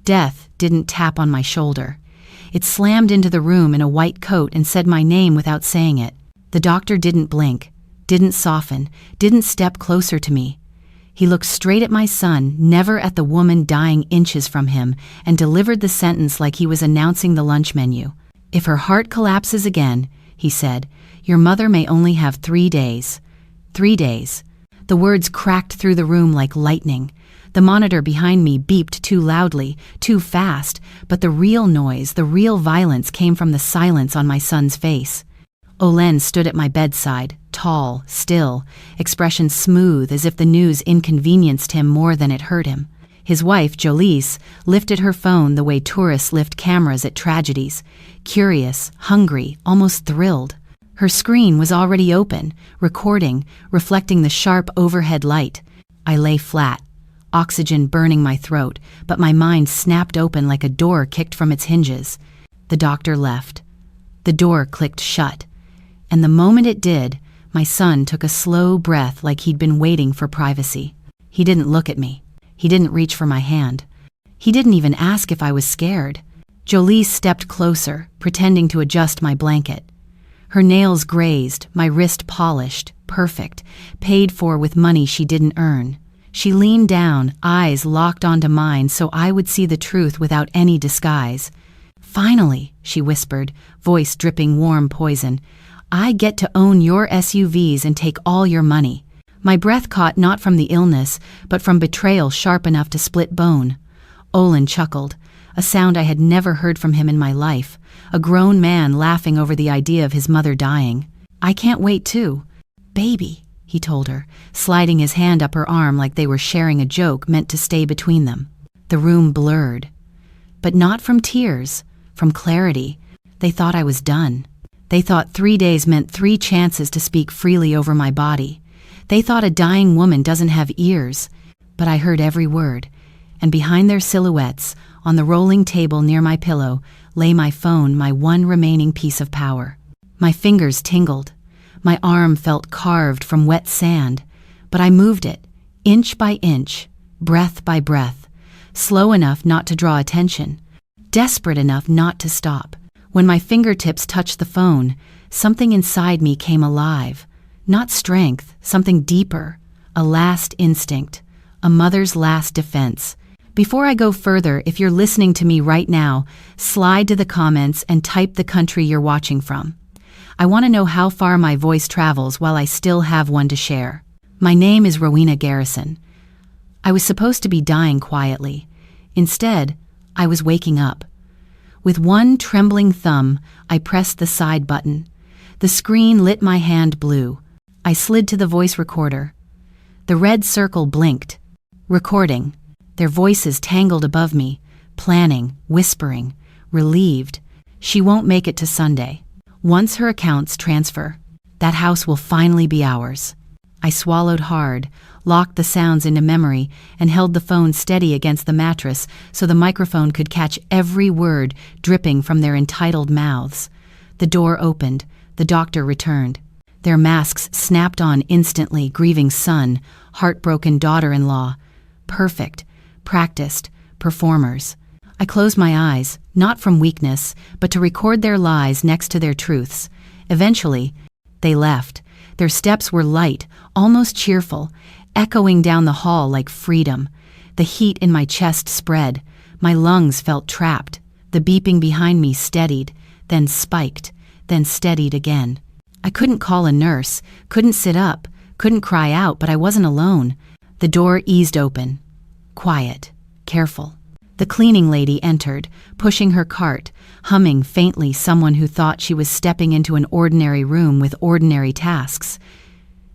Death didn't tap on my shoulder. It slammed into the room in a white coat and said my name without saying it. The doctor didn't blink, didn't soften, didn't step closer to me. He looked straight at my son, never at the woman dying inches from him, and delivered the sentence like he was announcing the lunch menu. "If her heart collapses again," he said, "your mother may only have 3 days. 3 days. The words cracked through the room like lightning. The monitor behind me beeped too loudly, too fast, but the real noise, the real violence came from the silence on my son's face. Olen stood at my bedside, tall, still, expression smooth as if the news inconvenienced him more than it hurt him. His wife, Jolise, lifted her phone the way tourists lift cameras at tragedies, curious, hungry, almost thrilled. Her screen was already open, recording, reflecting the sharp overhead light. I lay flat, oxygen burning my throat, but my mind snapped open like a door kicked from its hinges. The doctor left. The door clicked shut. And the moment it did, my son took a slow breath like he'd been waiting for privacy. He didn't look at me. He didn't reach for my hand. He didn't even ask if I was scared. Jolise stepped closer, pretending to adjust my blanket. Her nails grazed, my wrist polished, perfect, paid for with money she didn't earn. She leaned down, eyes locked onto mine so I would see the truth without any disguise. "Finally," she whispered, voice dripping warm poison, "I get to own your SUVs and take all your money." My breath caught not from the illness, but from betrayal sharp enough to split bone. Olin chuckled, a sound I had never heard from him in my life, a grown man laughing over the idea of his mother dying. "I can't wait too." "Baby," he told her, sliding his hand up her arm like they were sharing a joke meant to stay between them. The room blurred. But not from tears, from clarity. They thought I was done. They thought 3 days meant 3 chances to speak freely over my body. They thought a dying woman doesn't have ears. But I heard every word, and behind their silhouettes, on the rolling table near my pillow, lay my phone, my one remaining piece of power. My fingers tingled. My arm felt carved from wet sand, but I moved it, inch by inch, breath by breath, slow enough not to draw attention, desperate enough not to stop. When my fingertips touched the phone, something inside me came alive. Not strength, something deeper, a last instinct, a mother's last defense. Before I go further, if you're listening to me right now, slide to the comments and type the country you're watching from. I want to know how far my voice travels while I still have one to share. My name is Rowena Garrison. I was supposed to be dying quietly. Instead, I was waking up. With one trembling thumb, I pressed the side button. The screen lit my hand blue. I slid to the voice recorder. The red circle blinked. Recording. Their voices tangled above me, planning, whispering, relieved. "She won't make it to Sunday. Once her accounts transfer, that house will finally be ours." I swallowed hard, locked the sounds into memory, and held the phone steady against the mattress so the microphone could catch every word dripping from their entitled mouths. The door opened. The doctor returned. Their masks snapped on instantly, grieving son, heartbroken daughter-in-law. Perfect, practiced, performers. I closed my eyes, not from weakness, but to record their lies next to their truths. Eventually, they left. Their steps were light, almost cheerful, echoing down the hall like freedom. The heat in my chest spread. My lungs felt trapped. The beeping behind me steadied, then spiked, then steadied again. I couldn't call a nurse, couldn't sit up, couldn't cry out, but I wasn't alone. The door eased open. Quiet, careful. The cleaning lady entered, pushing her cart, humming faintly, someone who thought she was stepping into an ordinary room with ordinary tasks.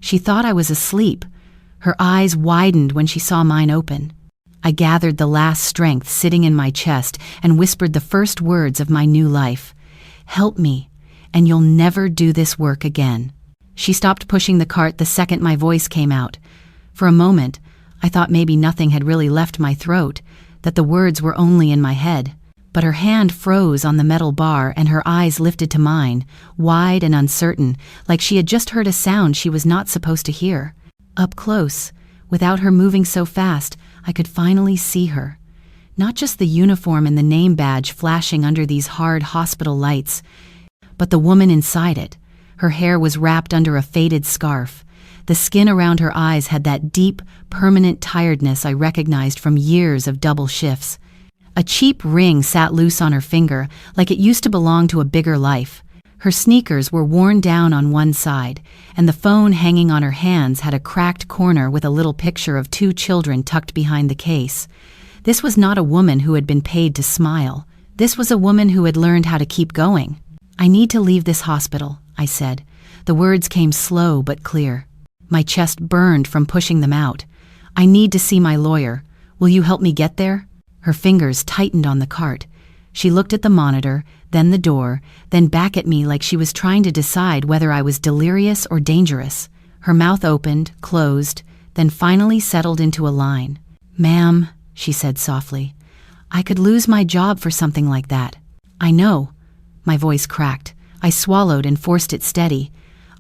She thought I was asleep. Her eyes widened when she saw mine open. I gathered the last strength sitting in my chest and whispered the first words of my new life. "Help me, and you'll never do this work again." She stopped pushing the cart the second my voice came out. For a moment, I thought maybe nothing had really left my throat, that the words were only in my head. But her hand froze on the metal bar and her eyes lifted to mine, wide and uncertain, like she had just heard a sound she was not supposed to hear. Up close, without her moving so fast, I could finally see her. Not just the uniform and the name badge flashing under these hard hospital lights, but the woman inside it. Her hair was wrapped under a faded scarf. The skin around her eyes had that deep, permanent tiredness I recognized from years of double shifts. A cheap ring sat loose on her finger, like it used to belong to a bigger life. Her sneakers were worn down on one side, and the phone hanging on her hands had a cracked corner with a little picture of 2 children tucked behind the case. This was not a woman who had been paid to smile. This was a woman who had learned how to keep going. "I need to leave this hospital," I said. The words came slow but clear. My chest burned from pushing them out. "I need to see my lawyer. Will you help me get there?" Her fingers tightened on the cart. She looked at the monitor, then the door, then back at me like she was trying to decide whether I was delirious or dangerous. Her mouth opened, closed, then finally settled into a line. "Ma'am," she said softly, "I could lose my job for something like that." "I know." My voice cracked. I swallowed and forced it steady.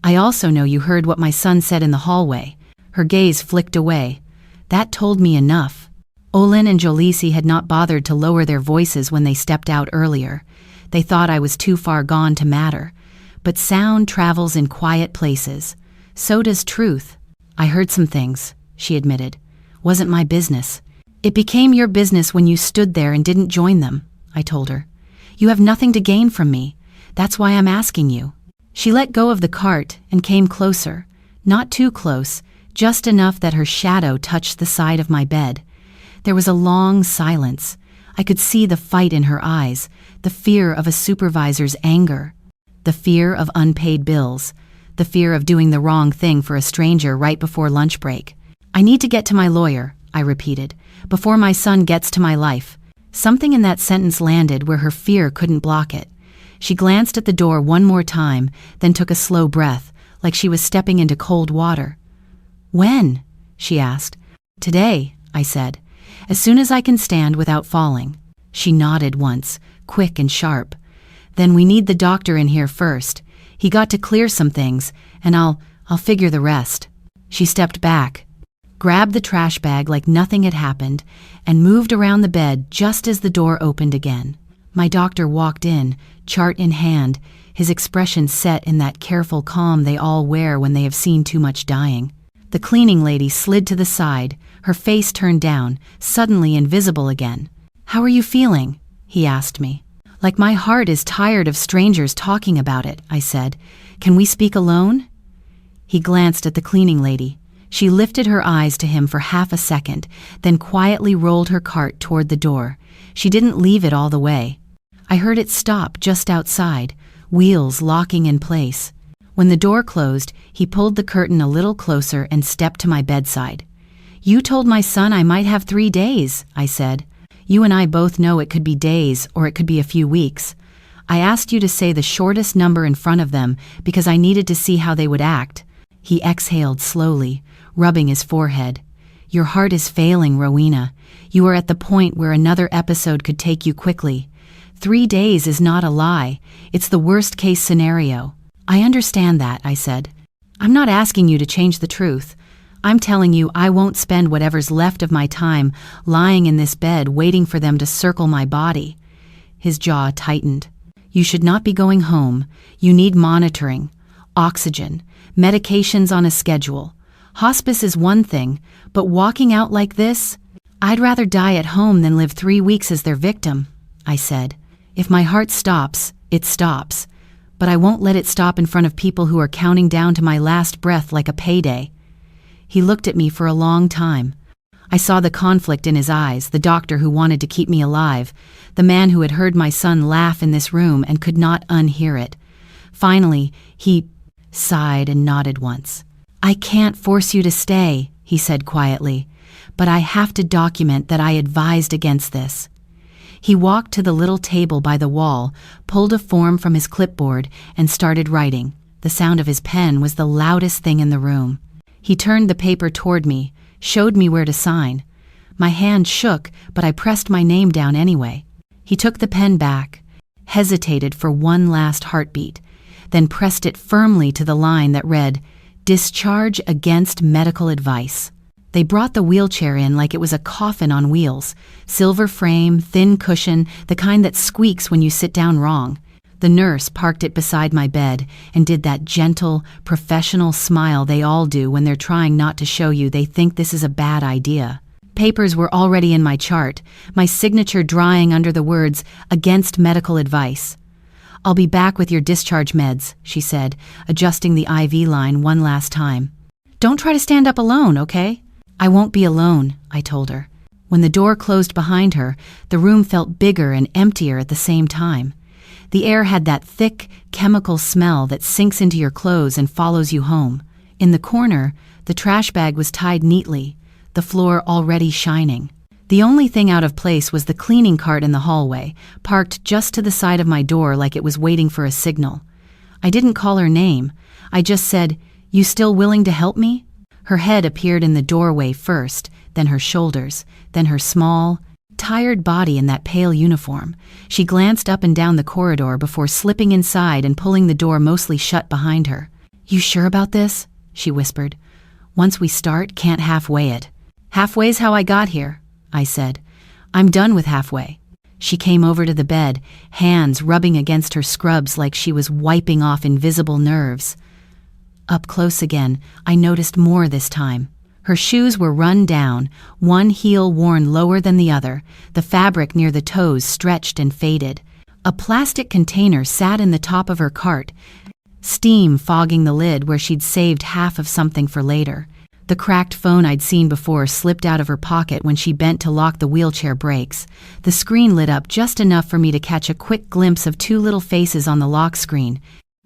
"I also know you heard what my son said in the hallway." Her gaze flicked away. That told me enough. Olin and Jolisi had not bothered to lower their voices when they stepped out earlier. They thought I was too far gone to matter. But sound travels in quiet places. So does truth. "I heard some things," she admitted. "Wasn't my business." "It became your business when you stood there and didn't join them," I told her. "You have nothing to gain from me. That's why I'm asking you." She let go of the cart and came closer. Not too close, just enough that her shadow touched the side of my bed. There was a long silence. I could see the fight in her eyes, the fear of a supervisor's anger, the fear of unpaid bills, the fear of doing the wrong thing for a stranger right before lunch break. "I need to get to my lawyer," I repeated, "before my son gets to my life." Something in that sentence landed where her fear couldn't block it. She glanced at the door one more time, then took a slow breath, like she was stepping into cold water. "When?" she asked. "Today," I said. "As soon as I can stand without falling." She nodded once, quick and sharp. "Then we need the doctor in here first. He got to clear some things, and I'll figure the rest." She stepped back, grabbed the trash bag like nothing had happened, and moved around the bed just as the door opened again. My doctor walked in, chart in hand, his expression set in that careful calm they all wear when they have seen too much dying. The cleaning lady slid to the side, her face turned down, suddenly invisible again. "How are you feeling?" he asked me. "Like my heart is tired of strangers talking about it," I said. "Can we speak alone?" He glanced at the cleaning lady. She lifted her eyes to him for half a second, then quietly rolled her cart toward the door. She didn't leave it all the way. I heard it stop just outside, wheels locking in place. When the door closed, he pulled the curtain a little closer and stepped to my bedside. "You told my son I might have 3 days," I said. "You and I both know it could be days or it could be a few weeks. I asked you to say the shortest number in front of them because I needed to see how they would act." He exhaled slowly, rubbing his forehead. "Your heart is failing, Rowena. You are at the point where another episode could take you quickly. 3 days is not a lie. It's the worst-case scenario." "I understand that," I said. "I'm not asking you to change the truth. I'm telling you I won't spend whatever's left of my time lying in this bed waiting for them to circle my body." His jaw tightened. "You should not be going home. You need monitoring, oxygen, medications on a schedule. Hospice is one thing, but walking out like this? I'd rather die at home than live 3 weeks as their victim," I said. "If my heart stops, it stops. But I won't let it stop in front of people who are counting down to my last breath like a payday." He looked at me for a long time. I saw the conflict in his eyes, the doctor who wanted to keep me alive, the man who had heard my son laugh in this room and could not unhear it. Finally, he sighed and nodded once. "I can't force you to stay," he said quietly, "but I have to document that I advised against this." He walked to the little table by the wall, pulled a form from his clipboard, and started writing. The sound of his pen was the loudest thing in the room. He turned the paper toward me, showed me where to sign. My hand shook, but I pressed my name down anyway. He took the pen back, hesitated for one last heartbeat, then pressed it firmly to the line that read, "Discharge against medical advice." They brought the wheelchair in like it was a coffin on wheels. Silver frame, thin cushion, the kind that squeaks when you sit down wrong. The nurse parked it beside my bed and did that gentle, professional smile they all do when they're trying not to show you they think this is a bad idea. Papers were already in my chart, my signature drying under the words, "Against medical advice." "I'll be back with your discharge meds," she said, adjusting the IV line one last time. "Don't try to stand up alone, okay?" "I won't be alone," I told her. When the door closed behind her, the room felt bigger and emptier at the same time. The air had that thick, chemical smell that sinks into your clothes and follows you home. In the corner, the trash bag was tied neatly, the floor already shining. The only thing out of place was the cleaning cart in the hallway, parked just to the side of my door like it was waiting for a signal. I didn't call her name. I just said, "You still willing to help me?" Her head appeared in the doorway first, then her shoulders, then her small, tired body in that pale uniform. She glanced up and down the corridor before slipping inside and pulling the door mostly shut behind her. "You sure about this?" she whispered. "Once we start, can't halfway it." "Halfway's how I got here," I said. "I'm done with halfway." She came over to the bed, hands rubbing against her scrubs like she was wiping off invisible nerves. Up close again, I noticed more this time. Her shoes were run down, one heel worn lower than the other, the fabric near the toes stretched and faded. A plastic container sat in the top of her cart, steam fogging the lid where she'd saved half of something for later. The cracked phone I'd seen before slipped out of her pocket when she bent to lock the wheelchair brakes. The screen lit up just enough for me to catch a quick glimpse of two little faces on the lock screen,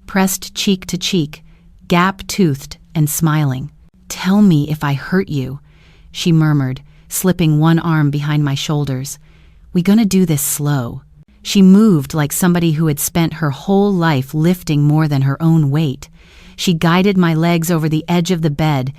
pressed cheek to cheek, gap-toothed and smiling. "Tell me if I hurt you," she murmured, slipping one arm behind my shoulders. "We gonna do this slow." She moved like somebody who had spent her whole life lifting more than her own weight. She guided my legs over the edge of the bed,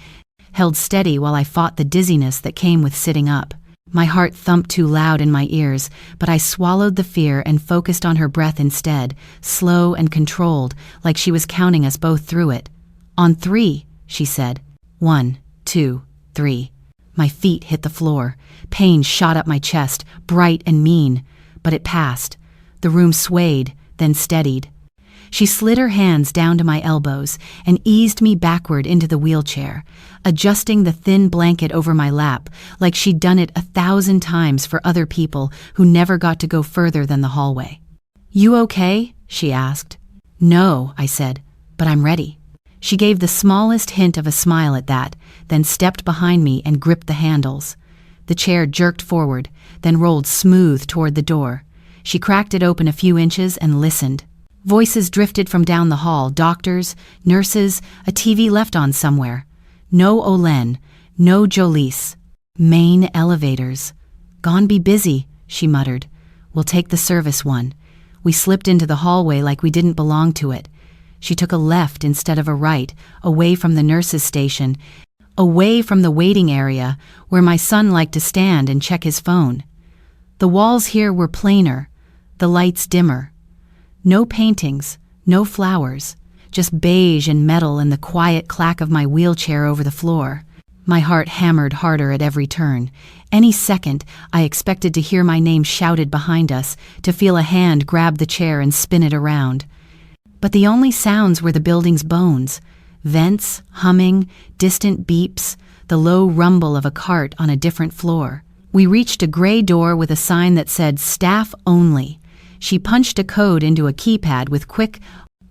held steady while I fought the dizziness that came with sitting up. My heart thumped too loud in my ears, but I swallowed the fear and focused on her breath instead, slow and controlled, like she was counting us both through it. "On 3, she said. 1, 2, 3. My feet hit the floor. Pain shot up my chest, bright and mean, but it passed. The room swayed, then steadied. She slid her hands down to my elbows and eased me backward into the wheelchair, adjusting the thin blanket over my lap like she'd done it 1,000 times for other people who never got to go further than the hallway. "You okay?" she asked. "No," I said, "but I'm ready." She gave the smallest hint of a smile at that, then stepped behind me and gripped the handles. The chair jerked forward, then rolled smooth toward the door. She cracked it open a few inches and listened. Voices drifted from down the hall, doctors, nurses, a TV left on somewhere. No Olen, no Jolice. Main elevators. "Gone be busy," she muttered. "We'll take the service one." We slipped into the hallway like we didn't belong to it. She took a left instead of a right, away from the nurse's station, away from the waiting area where my son liked to stand and check his phone. The walls here were plainer, the lights dimmer. No paintings, no flowers, just beige and metal and the quiet clack of my wheelchair over the floor. My heart hammered harder at every turn. Any second, I expected to hear my name shouted behind us, to feel a hand grab the chair and spin it around. But the only sounds were the building's bones. Vents, humming, distant beeps, the low rumble of a cart on a different floor. We reached a gray door with a sign that said, "Staff Only." She punched a code into a keypad with quick,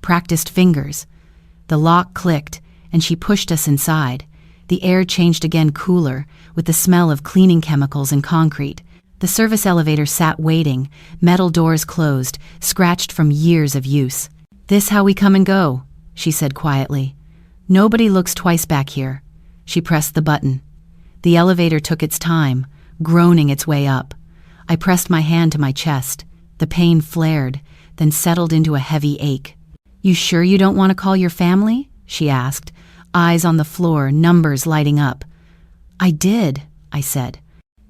practiced fingers. The lock clicked, and she pushed us inside. The air changed again cooler, with the smell of cleaning chemicals and concrete. The service elevator sat waiting, metal doors closed, scratched from years of use. "This how we come and go," she said quietly. "Nobody looks twice back here." She pressed the button. The elevator took its time, groaning its way up. I pressed my hand to my chest. The pain flared, then settled into a heavy ache. "You sure you don't want to call your family?" she asked, eyes on the floor, numbers lighting up. "I did," I said.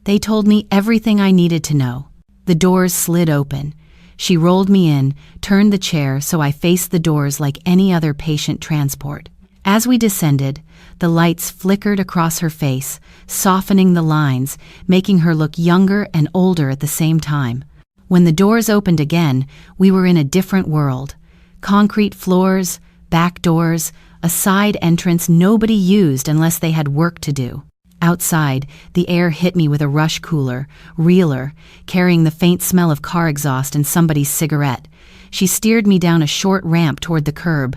"They told me everything I needed to know." The doors slid open. She rolled me in, turned the chair so I faced the doors like any other patient transport. As we descended, the lights flickered across her face, softening the lines, making her look younger and older at the same time. When the doors opened again, we were in a different world. Concrete floors, back doors, a side entrance nobody used unless they had work to do. Outside, the air hit me with a rush cooler, realer, carrying the faint smell of car exhaust and somebody's cigarette. She steered me down a short ramp toward the curb.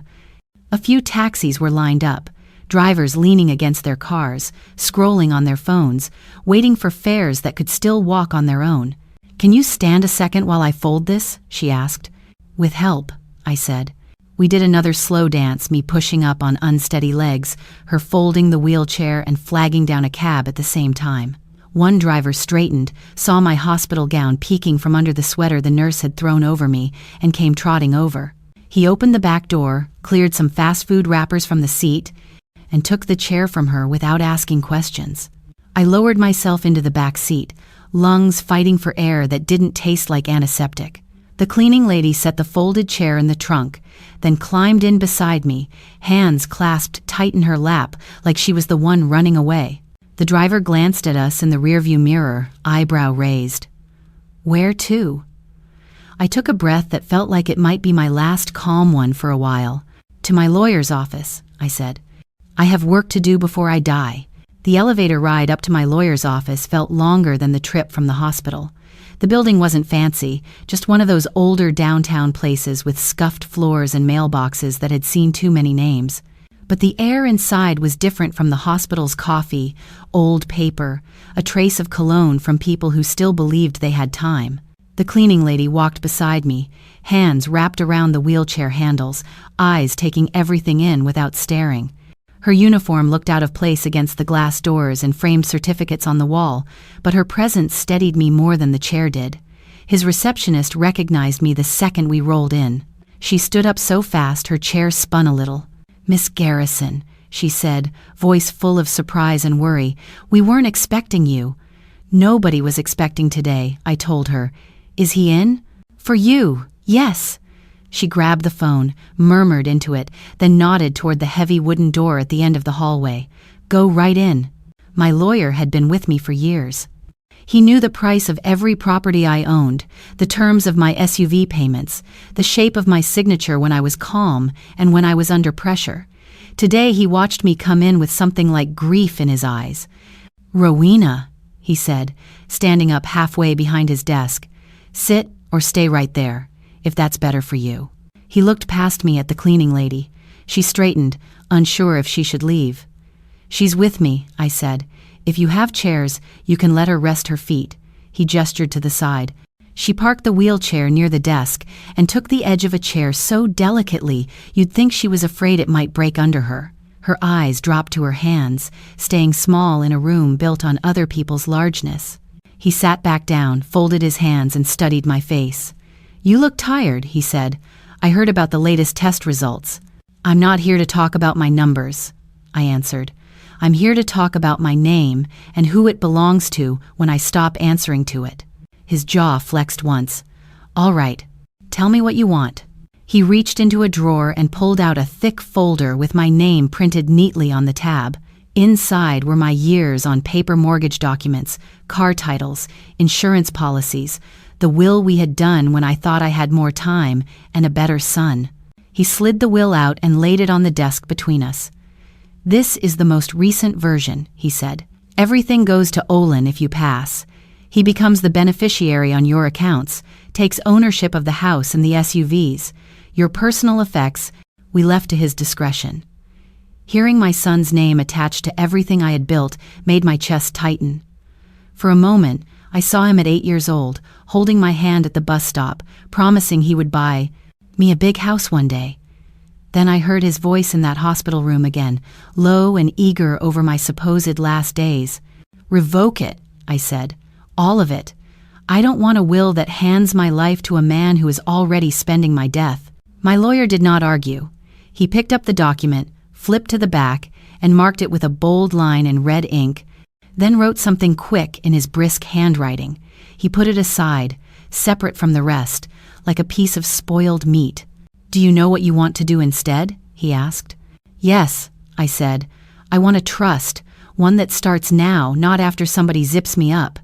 A few taxis were lined up, drivers leaning against their cars, scrolling on their phones, waiting for fares that could still walk on their own. "Can you stand a second while I fold this?" she asked. "With help," I said. We did another slow dance, me pushing up on unsteady legs, her folding the wheelchair and flagging down a cab at the same time. One driver straightened, saw my hospital gown peeking from under the sweater the nurse had thrown over me, and came trotting over. He opened the back door, cleared some fast food wrappers from the seat, and took the chair from her without asking questions. I lowered myself into the back seat, lungs fighting for air that didn't taste like antiseptic. The cleaning lady set the folded chair in the trunk, then climbed in beside me, hands clasped tight in her lap like she was the one running away. The driver glanced at us in the rearview mirror, eyebrow raised. "Where to?" I took a breath that felt like it might be my last calm one for a while. "To my lawyer's office," I said. "I have work to do before I die." The elevator ride up to my lawyer's office felt longer than the trip from the hospital. The building wasn't fancy, just one of those older downtown places with scuffed floors and mailboxes that had seen too many names. But the air inside was different from the hospital's coffee, old paper, a trace of cologne from people who still believed they had time. The cleaning lady walked beside me, hands wrapped around the wheelchair handles, eyes taking everything in without staring. Her uniform looked out of place against the glass doors and framed certificates on the wall, but her presence steadied me more than the chair did. His receptionist recognized me the second we rolled in. She stood up so fast her chair spun a little. "Miss Garrison," she said, voice full of surprise and worry, "we weren't expecting you." "Nobody was expecting today," I told her. "Is he in?" "For you, yes." She grabbed the phone, murmured into it, then nodded toward the heavy wooden door at the end of the hallway. "Go right in." My lawyer had been with me for years. He knew the price of every property I owned, the terms of my SUV payments, the shape of my signature when I was calm and when I was under pressure. Today he watched me come in with something like grief in his eyes. "Rowena," he said, standing up halfway behind his desk. "Sit or stay right there, if that's better for you." He looked past me at the cleaning lady. She straightened, unsure if she should leave. "She's with me," I said. "If you have chairs, you can let her rest her feet." He gestured to the side. She parked the wheelchair near the desk and took the edge of a chair so delicately you'd think she was afraid it might break under her. Her eyes dropped to her hands, staying small in a room built on other people's largeness. He sat back down, folded his hands, and studied my face. "You look tired," he said. "I heard about the latest test results." "I'm not here to talk about my numbers," I answered. "I'm here to talk about my name and who it belongs to when I stop answering to it." His jaw flexed once. "All right, tell me what you want." He reached into a drawer and pulled out a thick folder with my name printed neatly on the tab. Inside were my years on paper mortgage documents, car titles, insurance policies, the will we had done when I thought I had more time and a better son. He slid the will out and laid it on the desk between us. "This is the most recent version," he said. "Everything goes to Olin if you pass. He becomes the beneficiary on your accounts, takes ownership of the house and the SUVs. Your personal effects, we left to his discretion." Hearing my son's name attached to everything I had built made my chest tighten. For a moment, I saw him at 8 years old, holding my hand at the bus stop, promising he would buy me a big house one day. Then I heard his voice in that hospital room again, low and eager over my supposed last days. "Revoke it," I said. "All of it. I don't want a will that hands my life to a man who is already spending my death." My lawyer did not argue. He picked up the document, flipped to the back, and marked it with a bold line in red ink, then wrote something quick in his brisk handwriting. He put it aside, separate from the rest, like a piece of spoiled meat. "Do you know what you want to do instead?" he asked. "Yes," I said. I want a trust, one that starts now, not after somebody zips me up.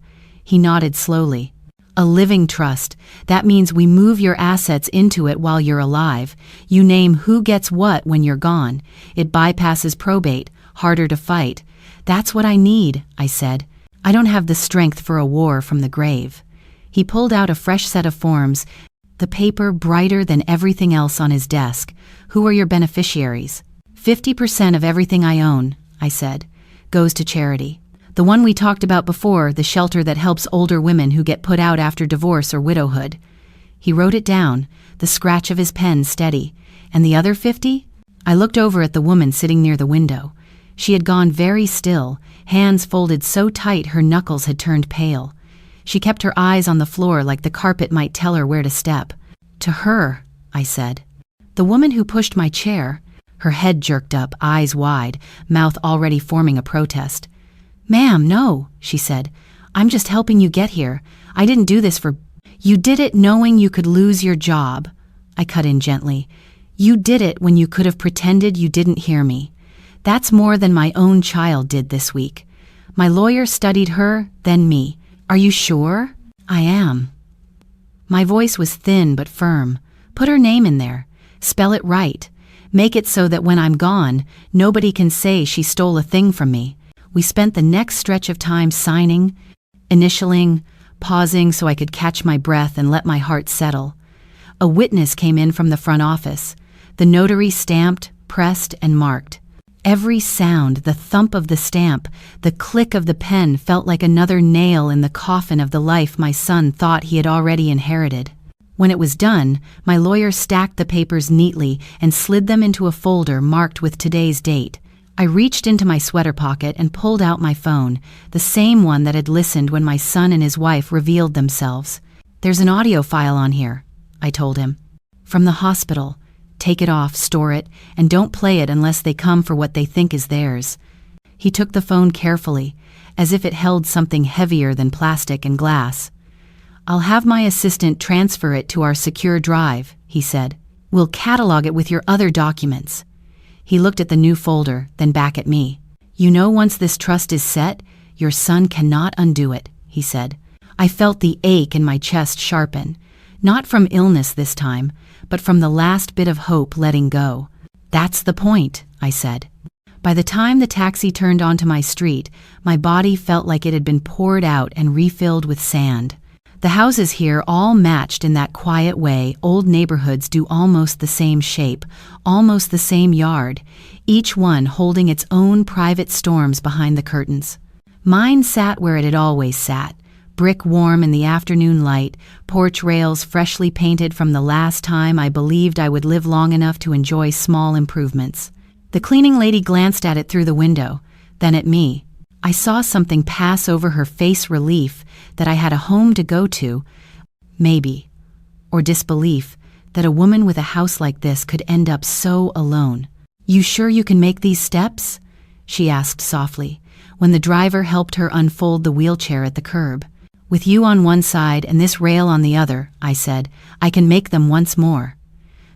He nodded slowly. A living trust. That means we move your assets into it while you're alive. You name who gets what when you're gone. It bypasses probate, harder to fight. That's what I need, I said. I don't have the strength for a war from the grave. He pulled out a fresh set of forms, the paper brighter than everything else on his desk. Who are your beneficiaries? 50% of everything I own, I said, goes to charity. The one we talked about before, the shelter that helps older women who get put out after divorce or widowhood. He wrote it down, the scratch of his pen steady. And the other 50? I looked over at the woman sitting near the window. She had gone very still, hands folded so tight her knuckles had turned pale. She kept her eyes on the floor like the carpet might tell her where to step. To her, I said. The woman who pushed my chair, her head jerked up, eyes wide, mouth already forming a protest. Ma'am, no, she said. I'm just helping you get here. I didn't do this for... You did it knowing you could lose your job. I cut in gently. You did it when you could have pretended you didn't hear me. That's more than my own child did this week. My lawyer studied her, then me. Are you sure? I am. My voice was thin but firm. Put her name in there. Spell it right. Make it so that when I'm gone, nobody can say she stole a thing from me. We spent the next stretch of time signing, initialing, pausing so I could catch my breath and let my heart settle. A witness came in from the front office. The notary stamped, pressed, and marked. Every sound, the thump of the stamp, the click of the pen felt like another nail in the coffin of the life my son thought he had already inherited. When it was done, my lawyer stacked the papers neatly and slid them into a folder marked with today's date. I reached into my sweater pocket and pulled out my phone, the same one that had listened when my son and his wife revealed themselves. There's an audio file on here, I told him. From the hospital. Take it off, store it, and don't play it unless they come for what they think is theirs. He took the phone carefully, as if it held something heavier than plastic and glass. I'll have my assistant transfer it to our secure drive, he said. We'll catalog it with your other documents. He looked at the new folder, then back at me. You know, once this trust is set, your son cannot undo it, he said. I felt the ache in my chest sharpen, not from illness this time, but from the last bit of hope letting go. That's the point, I said. By the time the taxi turned onto my street, my body felt like it had been poured out and refilled with sand. The houses here all matched in that quiet way old neighborhoods do, almost the same shape, almost the same yard, each one holding its own private storms behind the curtains. Mine sat where it had always sat, brick warm in the afternoon light, porch rails freshly painted from the last time I believed I would live long enough to enjoy small improvements. The cleaning lady glanced at it through the window, then at me. I saw something pass over her face, relief that I had a home to go to, maybe, or disbelief that a woman with a house like this could end up so alone. You sure you can make these steps? She asked softly, when the driver helped her unfold the wheelchair at the curb. With you on one side and this rail on the other, I said, I can make them once more.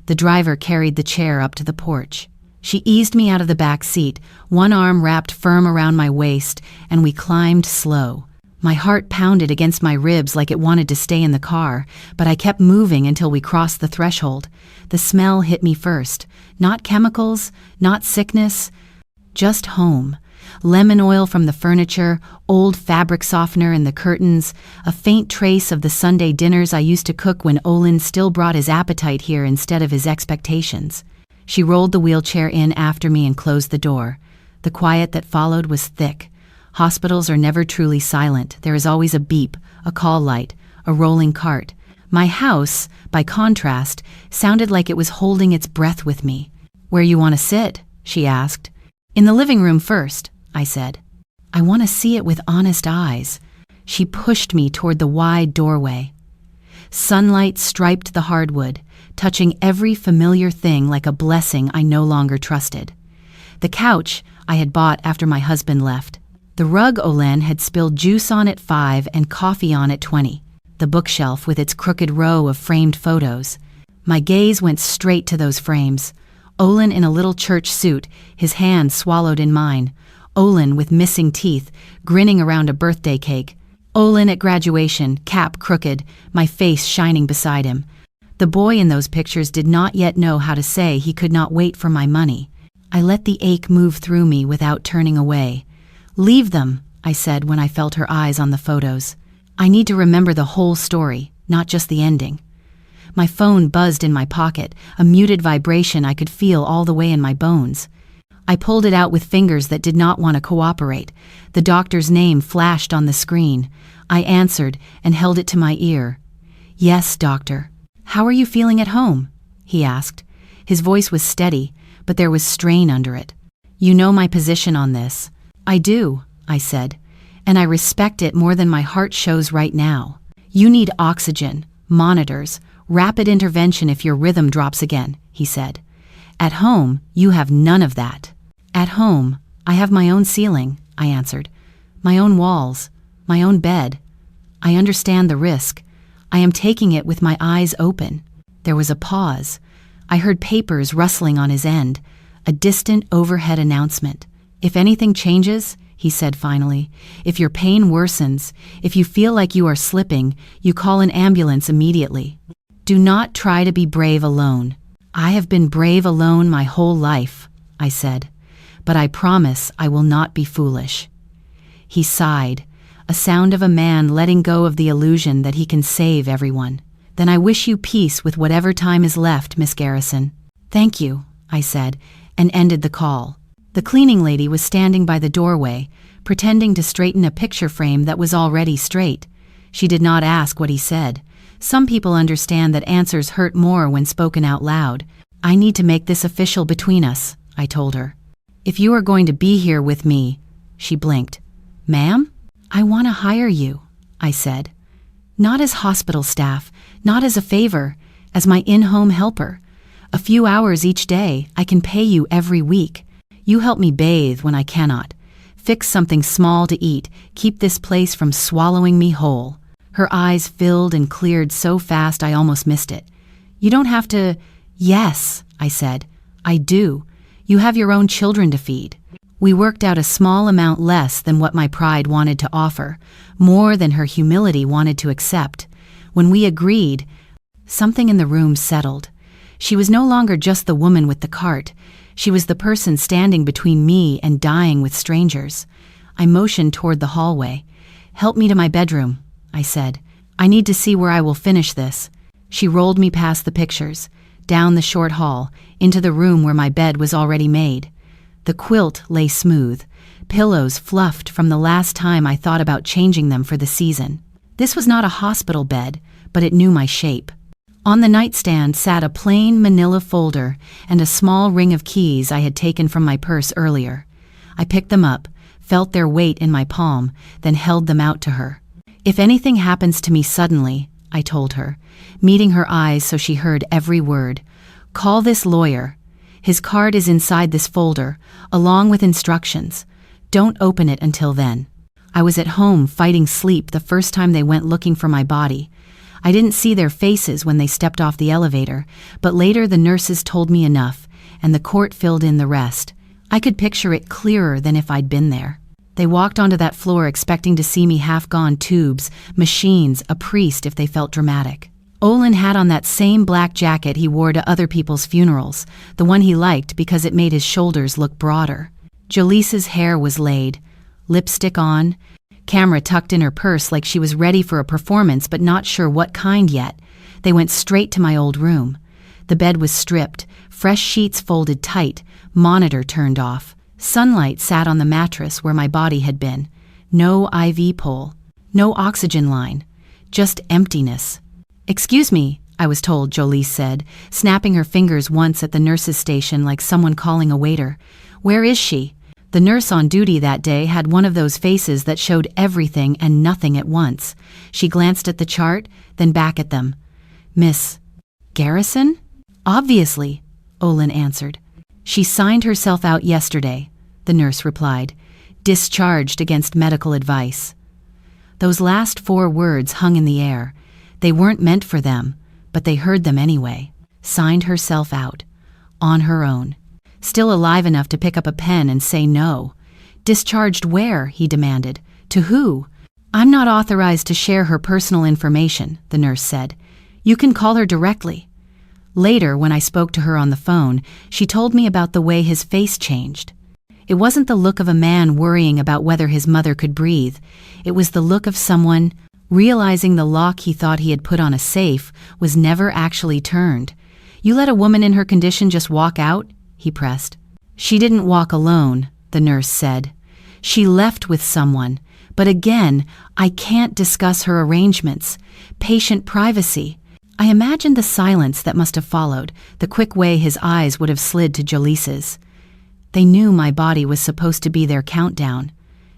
The driver carried the chair up to the porch. She eased me out of the back seat, one arm wrapped firm around my waist, and we climbed slow. My heart pounded against my ribs like it wanted to stay in the car, but I kept moving until we crossed the threshold. The smell hit me first. Not chemicals, not sickness, just home. Lemon oil from the furniture, old fabric softener in the curtains, a faint trace of the Sunday dinners I used to cook when Olin still brought his appetite here instead of his expectations. She rolled the wheelchair in after me and closed the door. The quiet that followed was thick. Hospitals are never truly silent. There is always a beep, a call light, a rolling cart. My house, by contrast, sounded like it was holding its breath with me. Where you want to sit? She asked. In the living room first, I said. I want to see it with honest eyes. She pushed me toward the wide doorway. Sunlight striped the hardwood, touching every familiar thing like a blessing I no longer trusted. The couch I had bought after my husband left. The rug Olen had spilled juice on at 5 and coffee on at 20. The bookshelf with its crooked row of framed photos. My gaze went straight to those frames. Olin in a little church suit, his hand swallowed in mine. Olin with missing teeth, grinning around a birthday cake. Olin at graduation, cap crooked, my face shining beside him. The boy in those pictures did not yet know how to say he could not wait for my money. I let the ache move through me without turning away. "Leave them," I said when I felt her eyes on the photos. "I need to remember the whole story, not just the ending." My phone buzzed in my pocket, a muted vibration I could feel all the way in my bones. I pulled it out with fingers that did not want to cooperate. The doctor's name flashed on the screen. I answered and held it to my ear. "Yes, doctor." "How are you feeling at home?" he asked. His voice was steady, but there was strain under it. "You know my position on this." "I do," I said, "and I respect it more than my heart shows right now. You need oxygen, monitors, rapid intervention if your rhythm drops again," he said. "At home, you have none of that." "At home, I have my own ceiling," I answered. "My own walls, my own bed. I understand the risk. I am taking it with my eyes open." There was a pause. I heard papers rustling on his end, a distant overhead announcement. "If anything changes," he said finally, "if your pain worsens, if you feel like you are slipping, you call an ambulance immediately. Do not try to be brave alone." "I have been brave alone my whole life," I said, "but I promise I will not be foolish." He sighed, a sound of a man letting go of the illusion that he can save everyone. "Then I wish you peace with whatever time is left, Miss Garrison." "Thank you," I said, and ended the call. The cleaning lady was standing by the doorway, pretending to straighten a picture frame that was already straight. She did not ask what he said. Some people understand that answers hurt more when spoken out loud. "I need to make this official between us," I told her. "If you are going to be here with me," she blinked. "Ma'am? "I want to hire you," I said. "Not as hospital staff, not as a favor, as my in-home helper. A few hours each day, I can pay you every week. You help me bathe when I cannot. Fix something small to eat, keep this place from swallowing me whole." Her eyes filled and cleared so fast I almost missed it. "You don't have to—" "Yes," I said. "I do. You have your own children to feed." We worked out a small amount less than what my pride wanted to offer, more than her humility wanted to accept. When we agreed, something in the room settled. She was no longer just the woman with the cart. She was the person standing between me and dying with strangers. I motioned toward the hallway. "Help me to my bedroom," I said. "I need to see where I will finish this." She rolled me past the pictures, down the short hall, into the room where my bed was already made. The quilt lay smooth, pillows fluffed from the last time I thought about changing them for the season. This was not a hospital bed, but it knew my shape. On the nightstand sat a plain manila folder and a small ring of keys I had taken from my purse earlier. I picked them up, felt their weight in my palm, then held them out to her. "If anything happens to me suddenly," I told her, meeting her eyes so she heard every word, "call this lawyer. His card is inside this folder, along with instructions. Don't open it until then." I was at home fighting sleep the first time they went looking for my body. I didn't see their faces when they stepped off the elevator, but later the nurses told me enough, and the court filled in the rest. I could picture it clearer than if I'd been there. They walked onto that floor expecting to see me half-gone tubes, machines, a priest if they felt dramatic. Olin had on that same black jacket he wore to other people's funerals, the one he liked because it made his shoulders look broader. Jolice's hair was laid, lipstick on, camera tucked in her purse like she was ready for a performance but not sure what kind yet. They went straight to my old room. The bed was stripped, fresh sheets folded tight, monitor turned off. Sunlight sat on the mattress where my body had been. No IV pole, no oxygen line, just emptiness. "Excuse me," I was told, Jolice said, snapping her fingers once at the nurse's station like someone calling a waiter. "Where is she?" The nurse on duty that day had one of those faces that showed everything and nothing at once. She glanced at the chart, then back at them. "Miss Garrison?" "Obviously," Olin answered. "She signed herself out yesterday," the nurse replied, "discharged against medical advice." Those last 4 words hung in the air. They weren't meant for them, but they heard them anyway. Signed herself out. on her own. Still alive enough to pick up a pen and say no. Discharged where? He demanded. To who? I'm not authorized to share her personal information, the nurse said. You can call her directly. Later, when I spoke to her on the phone, she told me about the way his face changed. It wasn't the look of a man worrying about whether his mother could breathe. It was the look of someone realizing the lock he thought he had put on a safe was never actually turned. You let a woman in her condition just walk out? He pressed. She didn't walk alone, the nurse said. She left with someone. But again, I can't discuss her arrangements. Patient privacy. I imagined the silence that must have followed, the quick way his eyes would have slid to Jolice's. They knew my body was supposed to be their countdown.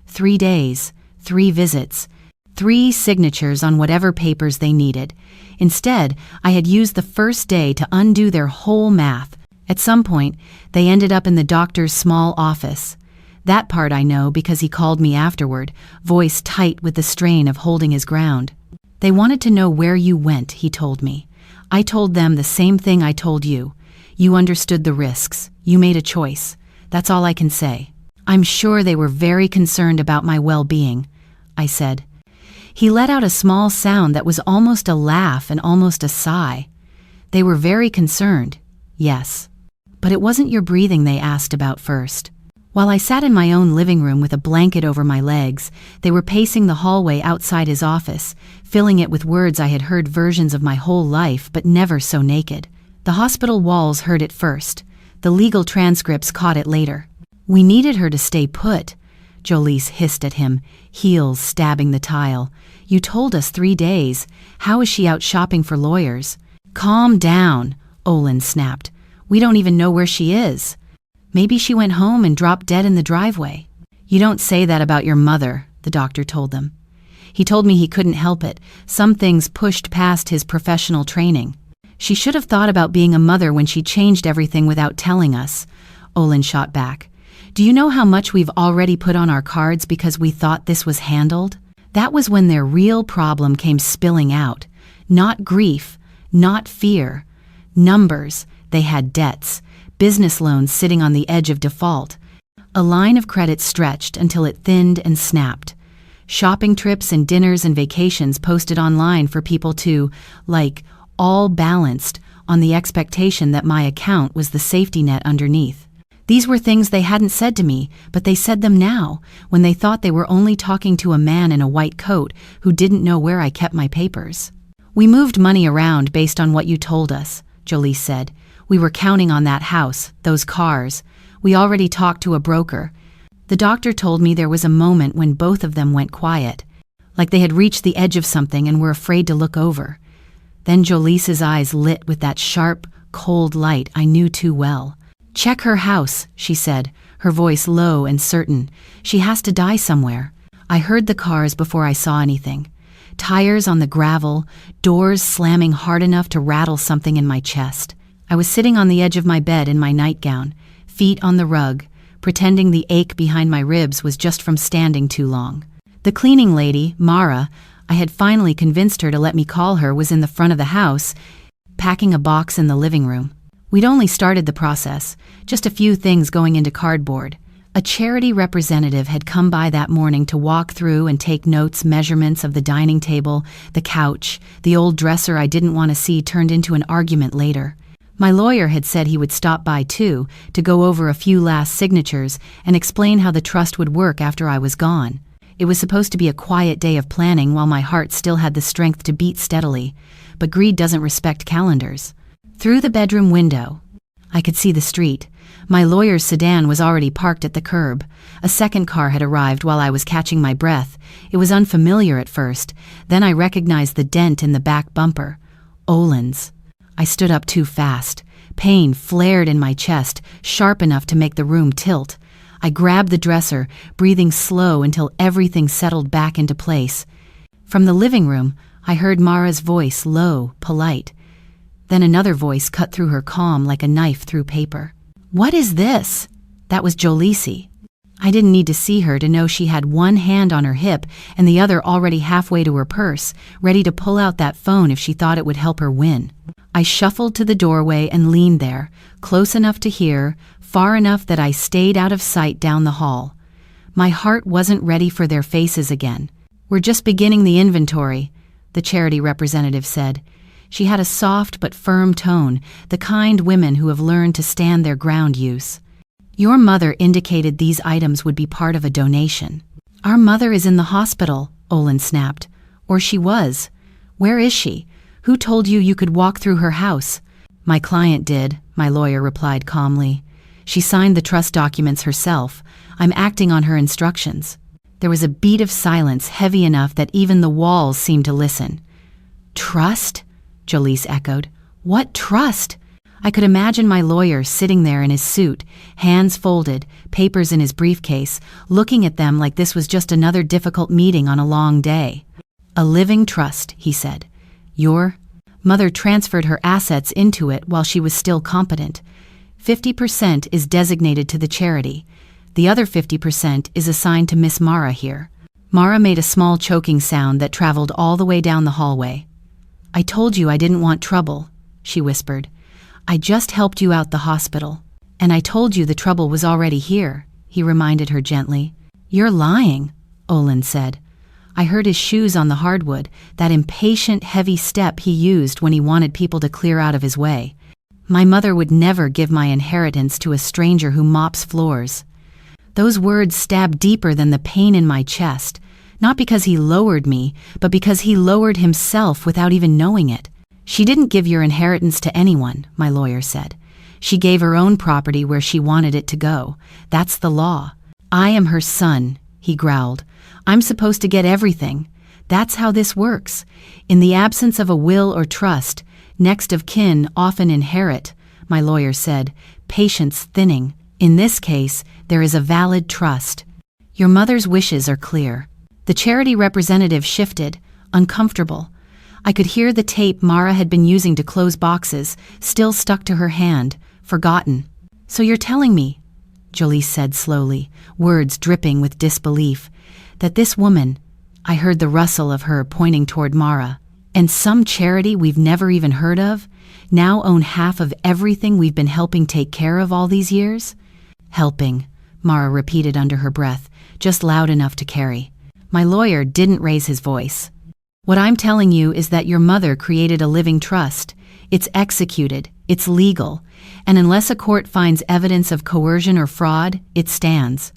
3 days, 3 visits, 3 signatures on whatever papers they needed. Instead, I had used the first day to undo their whole math. At some point, they ended up in the doctor's small office. That part I know because he called me afterward, voice tight with the strain of holding his ground. They wanted to know where you went, he told me. I told them the same thing I told you. You understood the risks. You made a choice. That's all I can say. I'm sure they were very concerned about my well-being, I said. He let out a small sound that was almost a laugh and almost a sigh. They were very concerned, yes. But it wasn't your breathing they asked about first. While I sat in my own living room with a blanket over my legs, they were pacing the hallway outside his office, filling it with words I had heard versions of my whole life, but never so naked. The hospital walls heard it first. The legal transcripts caught it later. We needed her to stay put, Jolice hissed at him, heels stabbing the tile. You told us 3 days. How is she out shopping for lawyers? Calm down, Olin snapped. We don't even know where she is. Maybe she went home and dropped dead in the driveway. You don't say that about your mother, the doctor told them. He told me he couldn't help it. Some things pushed past his professional training. She should have thought about being a mother when she changed everything without telling us, Olin shot back. Do you know how much we've already put on our cards because we thought this was handled? That was when their real problem came spilling out. Not grief, not fear. Numbers. They had debts. Business loans sitting on the edge of default. A line of credit stretched until it thinned and snapped. Shopping trips and dinners and vacations posted online for people to, like, all balanced on the expectation that my account was the safety net underneath. These were things they hadn't said to me, but they said them now, when they thought they were only talking to a man in a white coat who didn't know where I kept my papers. We moved money around based on what you told us, Jolice said. We were counting on that house, those cars. We already talked to a broker. The doctor told me there was a moment when both of them went quiet, like they had reached the edge of something and were afraid to look over. Then Jolice's eyes lit with that sharp, cold light I knew too well. Check her house, she said, her voice low and certain. She has to die somewhere. I heard the cars before I saw anything. Tires on the gravel, doors slamming hard enough to rattle something in my chest. I was sitting on the edge of my bed in my nightgown, feet on the rug, pretending the ache behind my ribs was just from standing too long. The cleaning lady, Mara, I had finally convinced her to let me call her, was in the front of the house, packing a box in the living room. We'd only started the process, just a few things going into cardboard. A charity representative had come by that morning to walk through and take notes, measurements of the dining table, the couch, the old dresser I didn't want to see turned into an argument later. My lawyer had said he would stop by too, to go over a few last signatures and explain how the trust would work after I was gone. It was supposed to be a quiet day of planning while my heart still had the strength to beat steadily, but greed doesn't respect calendars. Through the bedroom window, I could see the street. My lawyer's sedan was already parked at the curb. A second car had arrived while I was catching my breath. It was unfamiliar at first. Then I recognized the dent in the back bumper. Olin's. I stood up too fast. Pain flared in my chest, sharp enough to make the room tilt. I grabbed the dresser, breathing slow until everything settled back into place. From the living room, I heard Mara's voice, low, polite. Then another voice cut through her calm like a knife through paper. What is this? That was Jolice. I didn't need to see her to know she had one hand on her hip and the other already halfway to her purse, ready to pull out that phone if she thought it would help her win. I shuffled to the doorway and leaned there, close enough to hear, far enough that I stayed out of sight down the hall. My heart wasn't ready for their faces again. "We're just beginning the inventory," the charity representative said. She had a soft but firm tone, the kind women who have learned to stand their ground use. "Your mother indicated these items would be part of a donation." "Our mother is in the hospital," Olin snapped. "Or she was. Where is she? Who told you you could walk through her house?" "My client did," my lawyer replied calmly. "She signed the trust documents herself. I'm acting on her instructions." There was a beat of silence heavy enough that even the walls seemed to listen. "Trust?" Jolise echoed. "What trust?" I could imagine my lawyer sitting there in his suit, hands folded, papers in his briefcase, looking at them like this was just another difficult meeting on a long day. "A living trust," he said. "Your mother transferred her assets into it while she was still competent. 50% is designated to the charity. The other 50% is assigned to Miss Mara here." Mara made a small choking sound that traveled all the way down the hallway. "I told you I didn't want trouble," she whispered. "I just helped you out the hospital. And I told you the trouble was already here," he reminded her gently. "You're lying," Olin said. I heard his shoes on the hardwood, that impatient, heavy step he used when he wanted people to clear out of his way. "My mother would never give my inheritance to a stranger who mops floors." Those words stabbed deeper than the pain in my chest, not because he lowered me, but because he lowered himself without even knowing it. "She didn't give your inheritance to anyone," my lawyer said. "She gave her own property where she wanted it to go. That's the law." "I am her son," he growled. "I'm supposed to get everything. That's how this works. In the absence of a will or trust, next of kin often inherit," my lawyer said, patience thinning. "In this case, there is a valid trust. Your mother's wishes are clear." The charity representative shifted, uncomfortable. I could hear the tape Mara had been using to close boxes, still stuck to her hand, forgotten. "So you're telling me," Jolise said slowly, words dripping with disbelief, "that this woman," I heard the rustle of her pointing toward Mara, "and some charity we've never even heard of, now own half of everything we've been helping take care of all these years?" "Helping," Mara repeated under her breath, just loud enough to carry. My lawyer didn't raise his voice. "What I'm telling you is that your mother created a living trust. It's executed, it's legal, and unless a court finds evidence of coercion or fraud, it stands."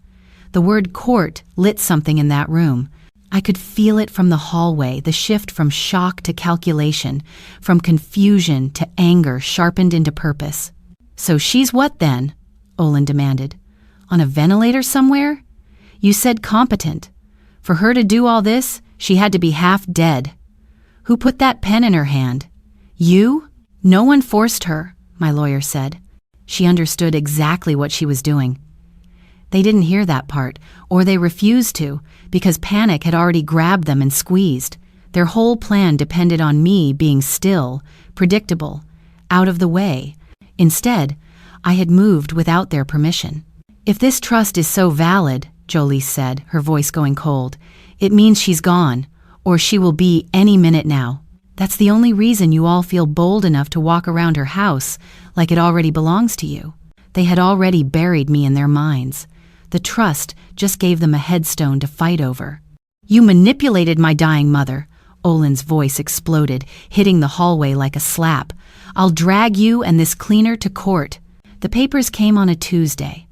The word court lit something in that room. I could feel it from the hallway, the shift from shock to calculation, from confusion to anger sharpened into purpose. "So she's what then?" Olin demanded. "On a ventilator somewhere? You said competent. For her to do all this, she had to be half dead. Who put that pen in her hand? You? No one forced her," my lawyer said. She understood exactly what she was doing. They didn't hear that part, or they refused to, because panic had already grabbed them and squeezed. Their whole plan depended on me being still, predictable, out of the way. Instead, I had moved without their permission. "If this trust is so valid," Jolise said, her voice going cold, "it means she's gone, or she will be any minute now. That's the only reason you all feel bold enough to walk around her house like it already belongs to you. They had already buried me in their minds. The trust just gave them a headstone to fight over." "You manipulated my dying mother," Olin's voice exploded, hitting the hallway like a slap. "I'll drag you and this cleaner to court." The papers came on a Tuesday.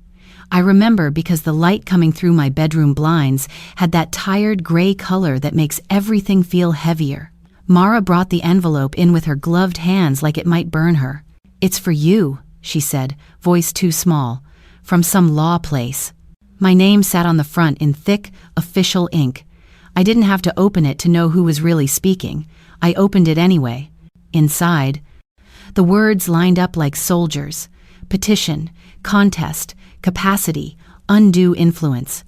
I remember because the light coming through my bedroom blinds had that tired gray color that makes everything feel heavier. Mara brought the envelope in with her gloved hands like it might burn her. "It's for you," she said, voice too small, "from some law place." My name sat on the front in thick, official ink. I didn't have to open it to know who was really speaking. I opened it anyway. Inside, the words lined up like soldiers. Petition, contest, capacity, undue influence.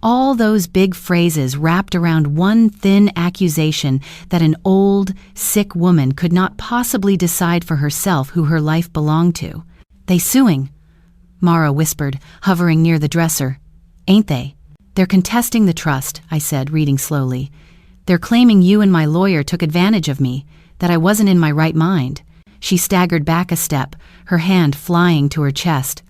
All those big phrases wrapped around one thin accusation that an old, sick woman could not possibly decide for herself who her life belonged to. "They suing," Mara whispered, hovering near the dresser. "Ain't they?" "They're contesting the trust," I said, reading slowly. "They're claiming you and my lawyer took advantage of me, that I wasn't in my right mind." She staggered back a step, her hand flying to her chest.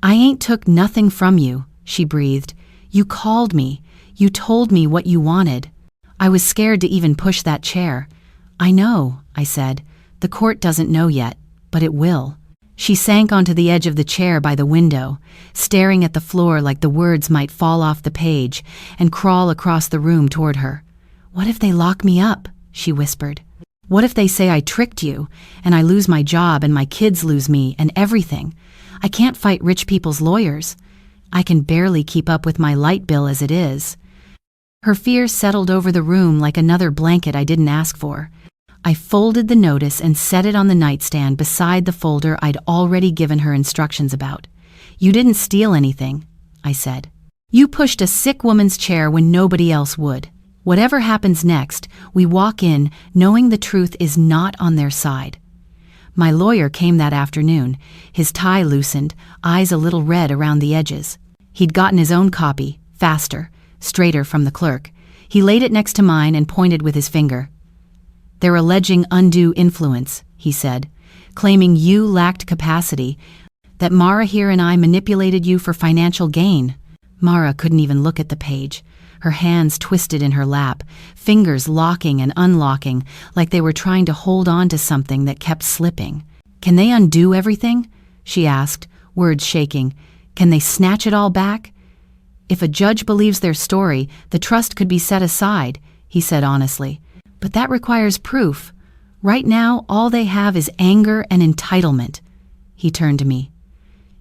"I ain't took nothing from you," she breathed. "You called me. You told me what you wanted." I was scared to even push that chair. "I know," I said. "The court doesn't know yet, but it will." She sank onto the edge of the chair by the window, staring at the floor like the words might fall off the page and crawl across the room toward her. "What if they lock me up?" she whispered. "What if they say I tricked you, and I lose my job and my kids lose me and everything? I can't fight rich people's lawyers. I can barely keep up with my light bill as it is." Her fear settled over the room like another blanket I didn't ask for. I folded the notice and set it on the nightstand beside the folder I'd already given her instructions about. "You didn't steal anything," I said. "You pushed a sick woman's chair when nobody else would. Whatever happens next, we walk in knowing the truth is not on their side." My lawyer came that afternoon, his tie loosened, eyes a little red around the edges. He'd gotten his own copy, faster, straighter from the clerk. He laid it next to mine and pointed with his finger. "They're alleging undue influence," he said, "claiming you lacked capacity, that Mara here and I manipulated you for financial gain." Mara couldn't even look at the page, her hands twisted in her lap, fingers locking and unlocking like they were trying to hold on to something that kept slipping. "Can they undo everything?" she asked, words shaking. "Can they snatch it all back?" "If a judge believes their story, the trust could be set aside," he said honestly. "But that requires proof. Right now, all they have is anger and entitlement." He turned to me.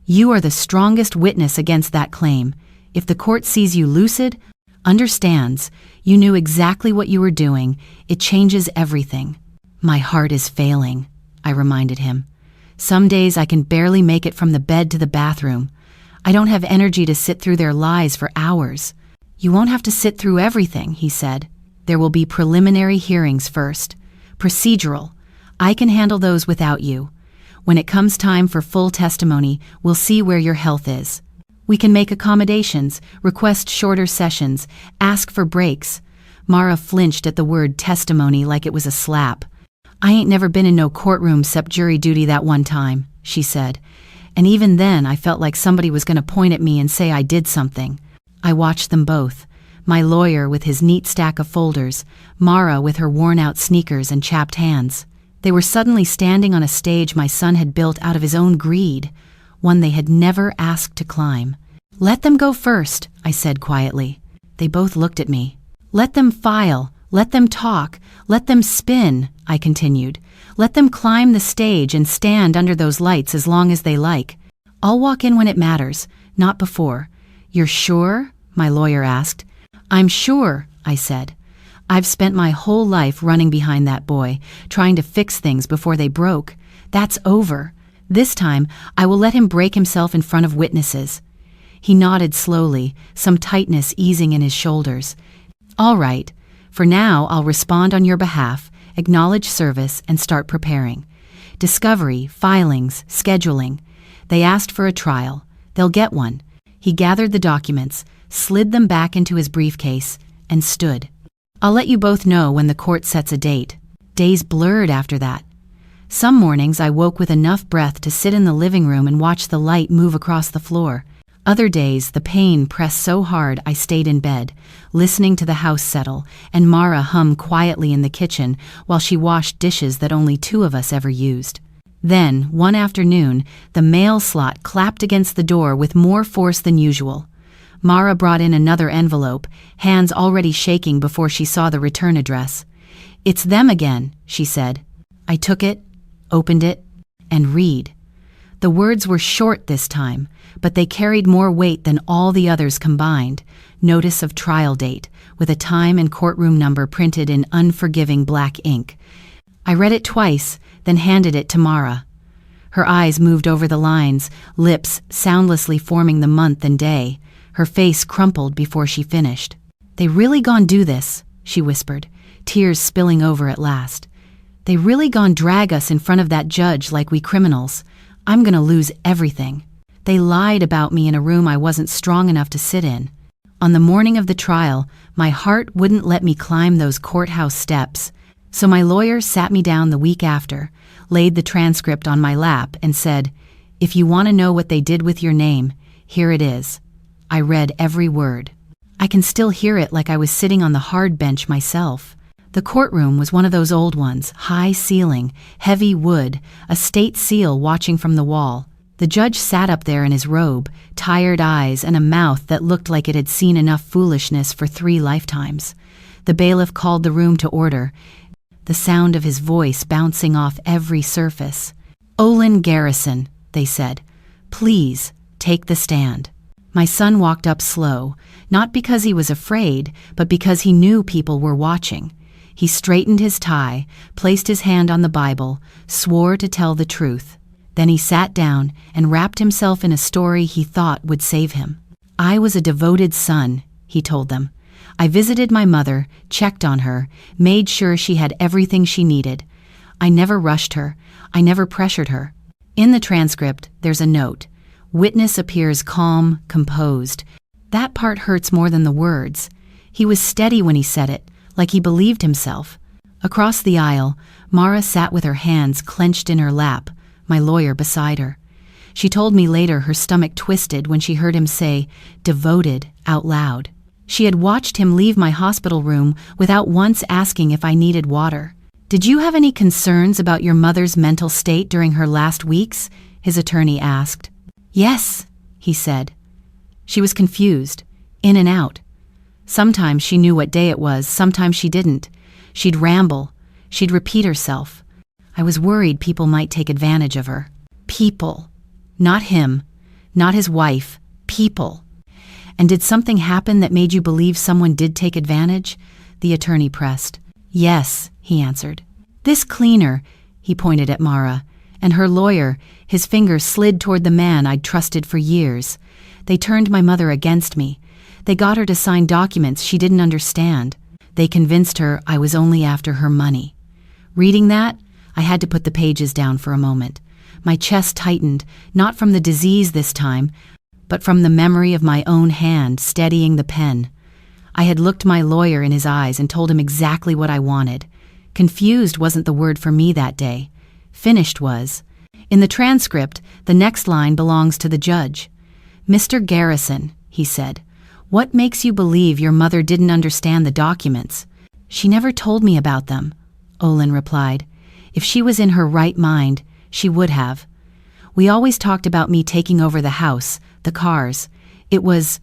"You are the strongest witness against that claim. If the court sees you lucid, understands, you knew exactly what you were doing, it changes everything." "My heart is failing," I reminded him. "Some days I can barely make it from the bed to the bathroom. I don't have energy to sit through their lies for hours." "You won't have to sit through everything," he said. "There will be preliminary hearings first. Procedural. I can handle those without you. When it comes time for full testimony, we'll see where your health is. We can make accommodations, request shorter sessions, ask for breaks." Mara flinched at the word testimony like it was a slap. "I ain't never been in no courtroom 'cept jury duty that one time," she said. "And even then I felt like somebody was going to point at me and say I did something." I watched them both, my lawyer with his neat stack of folders, Mara with her worn-out sneakers and chapped hands. They were suddenly standing on a stage my son had built out of his own greed, one they had never asked to climb. "Let them go first," I said quietly. They both looked at me. "Let them file, let them talk, let them spin," I continued. "Let them climb the stage and stand under those lights as long as they like. I'll walk in when it matters, not before." "You're sure?" my lawyer asked. "I'm sure," I said. "I've spent my whole life running behind that boy, trying to fix things before they broke. That's over. This time, I will let him break himself in front of witnesses." He nodded slowly, some tightness easing in his shoulders. "All right. For now, I'll respond on your behalf, acknowledge service, and start preparing. Discovery, filings, scheduling. They asked for a trial. They'll get one." He gathered the documents, slid them back into his briefcase, and stood. "I'll let you both know when the court sets a date." Days blurred after that. Some mornings I woke with enough breath to sit in the living room and watch the light move across the floor. Other days, the pain pressed so hard I stayed in bed, listening to the house settle, and Mara hum quietly in the kitchen while she washed dishes that only two of us ever used. Then, one afternoon, the mail slot clapped against the door with more force than usual. Mara brought in another envelope, hands already shaking before she saw the return address. "It's them again," she said. I took it, opened it, and read. The words were short this time, but they carried more weight than all the others combined. Notice of trial date, with a time and courtroom number printed in unforgiving black ink. I read it twice, then handed it to Mara. Her eyes moved over the lines, lips soundlessly forming the month and day. Her face crumpled before she finished. "They really gon' do this," she whispered, tears spilling over at last. "They really gon' drag us in front of that judge like we criminals. I'm gonna lose everything. They lied about me in a room I wasn't strong enough to sit in. On the morning of the trial, my heart wouldn't let me climb those courthouse steps, so my lawyer sat me down the week after, laid the transcript on my lap, and said, "If you want to know what they did with your name, here it is." I read every word. I can still hear it like I was sitting on the hard bench myself. The courtroom was one of those old ones, high ceiling, heavy wood, a state seal watching from the wall. The judge sat up there in his robe, tired eyes and a mouth that looked like it had seen enough foolishness for 3 lifetimes. The bailiff called the room to order, the sound of his voice bouncing off every surface. "Olin Garrison," they said, "please take the stand." My son walked up slow, not because he was afraid, but because he knew people were watching. He straightened his tie, placed his hand on the Bible, swore to tell the truth. Then he sat down and wrapped himself in a story he thought would save him. "I was a devoted son," he told them. "I visited my mother, checked on her, made sure she had everything she needed. I never rushed her. I never pressured her." In the transcript, there's a note. Witness appears calm, composed. That part hurts more than the words. He was steady when he said it, like he believed himself. Across the aisle, Mara sat with her hands clenched in her lap, my lawyer beside her. She told me later her stomach twisted when she heard him say, "devoted," out loud. She had watched him leave my hospital room without once asking if I needed water. "Did you have any concerns about your mother's mental state during her last weeks?" his attorney asked. "Yes," he said. She was confused, in and out. Sometimes she knew what day it was, sometimes she didn't. She'd ramble. She'd repeat herself. I was worried people might take advantage of her. People. Not him. Not his wife. People. "And did something happen that made you believe someone did take advantage?" the attorney pressed. "Yes," he answered. "This cleaner," he pointed at Mara, and her lawyer, his finger slid toward the man I'd trusted for years. They turned my mother against me. They got her to sign documents she didn't understand. They convinced her I was only after her money. Reading that, I had to put the pages down for a moment. My chest tightened, not from the disease this time, but from the memory of my own hand steadying the pen. I had looked my lawyer in his eyes and told him exactly what I wanted. Confused wasn't the word for me that day. Finished was. In the transcript, the next line belongs to the judge. "Mr. Garrison," he said, "what makes you believe your mother didn't understand the documents?" "She never told me about them," Olin replied. "If she was in her right mind, she would have. We always talked about me taking over the house, the cars. It was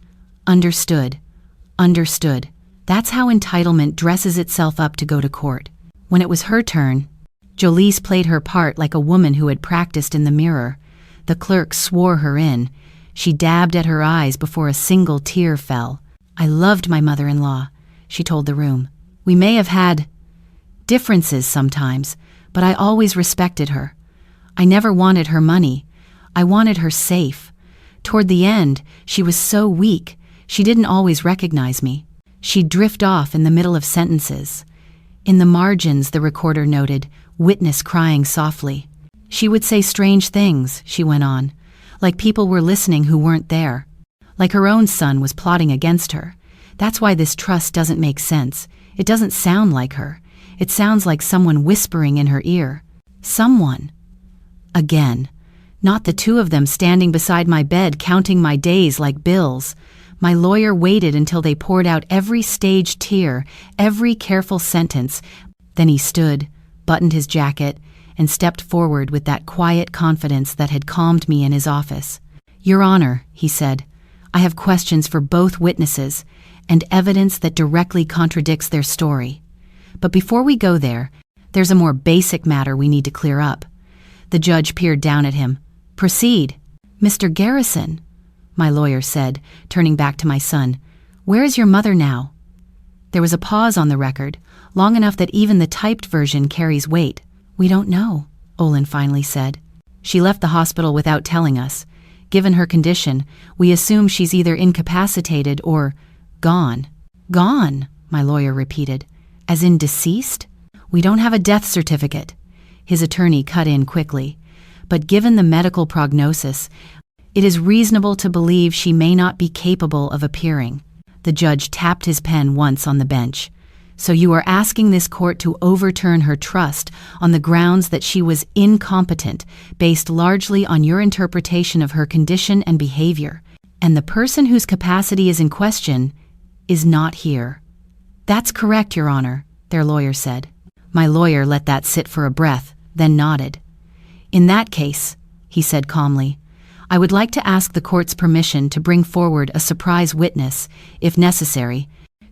understood. Understood. That's how entitlement dresses itself up to go to court. When it was her turn, Jolise played her part like a woman who had practiced in the mirror. The clerk swore her in. She dabbed at her eyes before a single tear fell. I loved my mother-in-law, she told the room. We may have had differences sometimes, but I always respected her. I never wanted her money. I wanted her safe. Toward the end, she was so weak, she didn't always recognize me. She'd drift off in the middle of sentences. In the margins, the recorder noted, witness crying softly. She would say strange things, she went on, like people were listening who weren't there, like her own son was plotting against her. That's why this trust doesn't make sense. It doesn't sound like her. It sounds like someone whispering in her ear. Someone. Again. Not the two of them standing beside my bed counting my days like bills. My lawyer waited until they poured out every staged tear, every careful sentence. Then he stood, buttoned his jacket, and stepped forward with that quiet confidence that had calmed me in his office. "Your Honor," he said, "I have questions for both witnesses and evidence that directly contradicts their story. But before we go there, there's a more basic matter we need to clear up." The judge peered down at him. "Proceed." "Mr. Garrison," my lawyer said, turning back to my son, "where is your mother now?" There was a pause on the record, long enough that even the typed version carries weight. "We don't know," Olin finally said. "She left the hospital without telling us. Given her condition, we assume she's either incapacitated or gone." "Gone," my lawyer repeated. "As in deceased?" "We don't have a death certificate," his attorney cut in quickly. "But given the medical prognosis, it is reasonable to believe she may not be capable of appearing." The judge tapped his pen once on the bench. So you are asking this court to overturn her trust on the grounds that she was incompetent, based largely on your interpretation of her condition and behavior, and the person whose capacity is in question is not here. That's correct, Your Honor, their lawyer said. My lawyer let that sit for a breath, then nodded. In that case, he said calmly, I would like to ask the court's permission to bring forward a surprise witness, if necessary,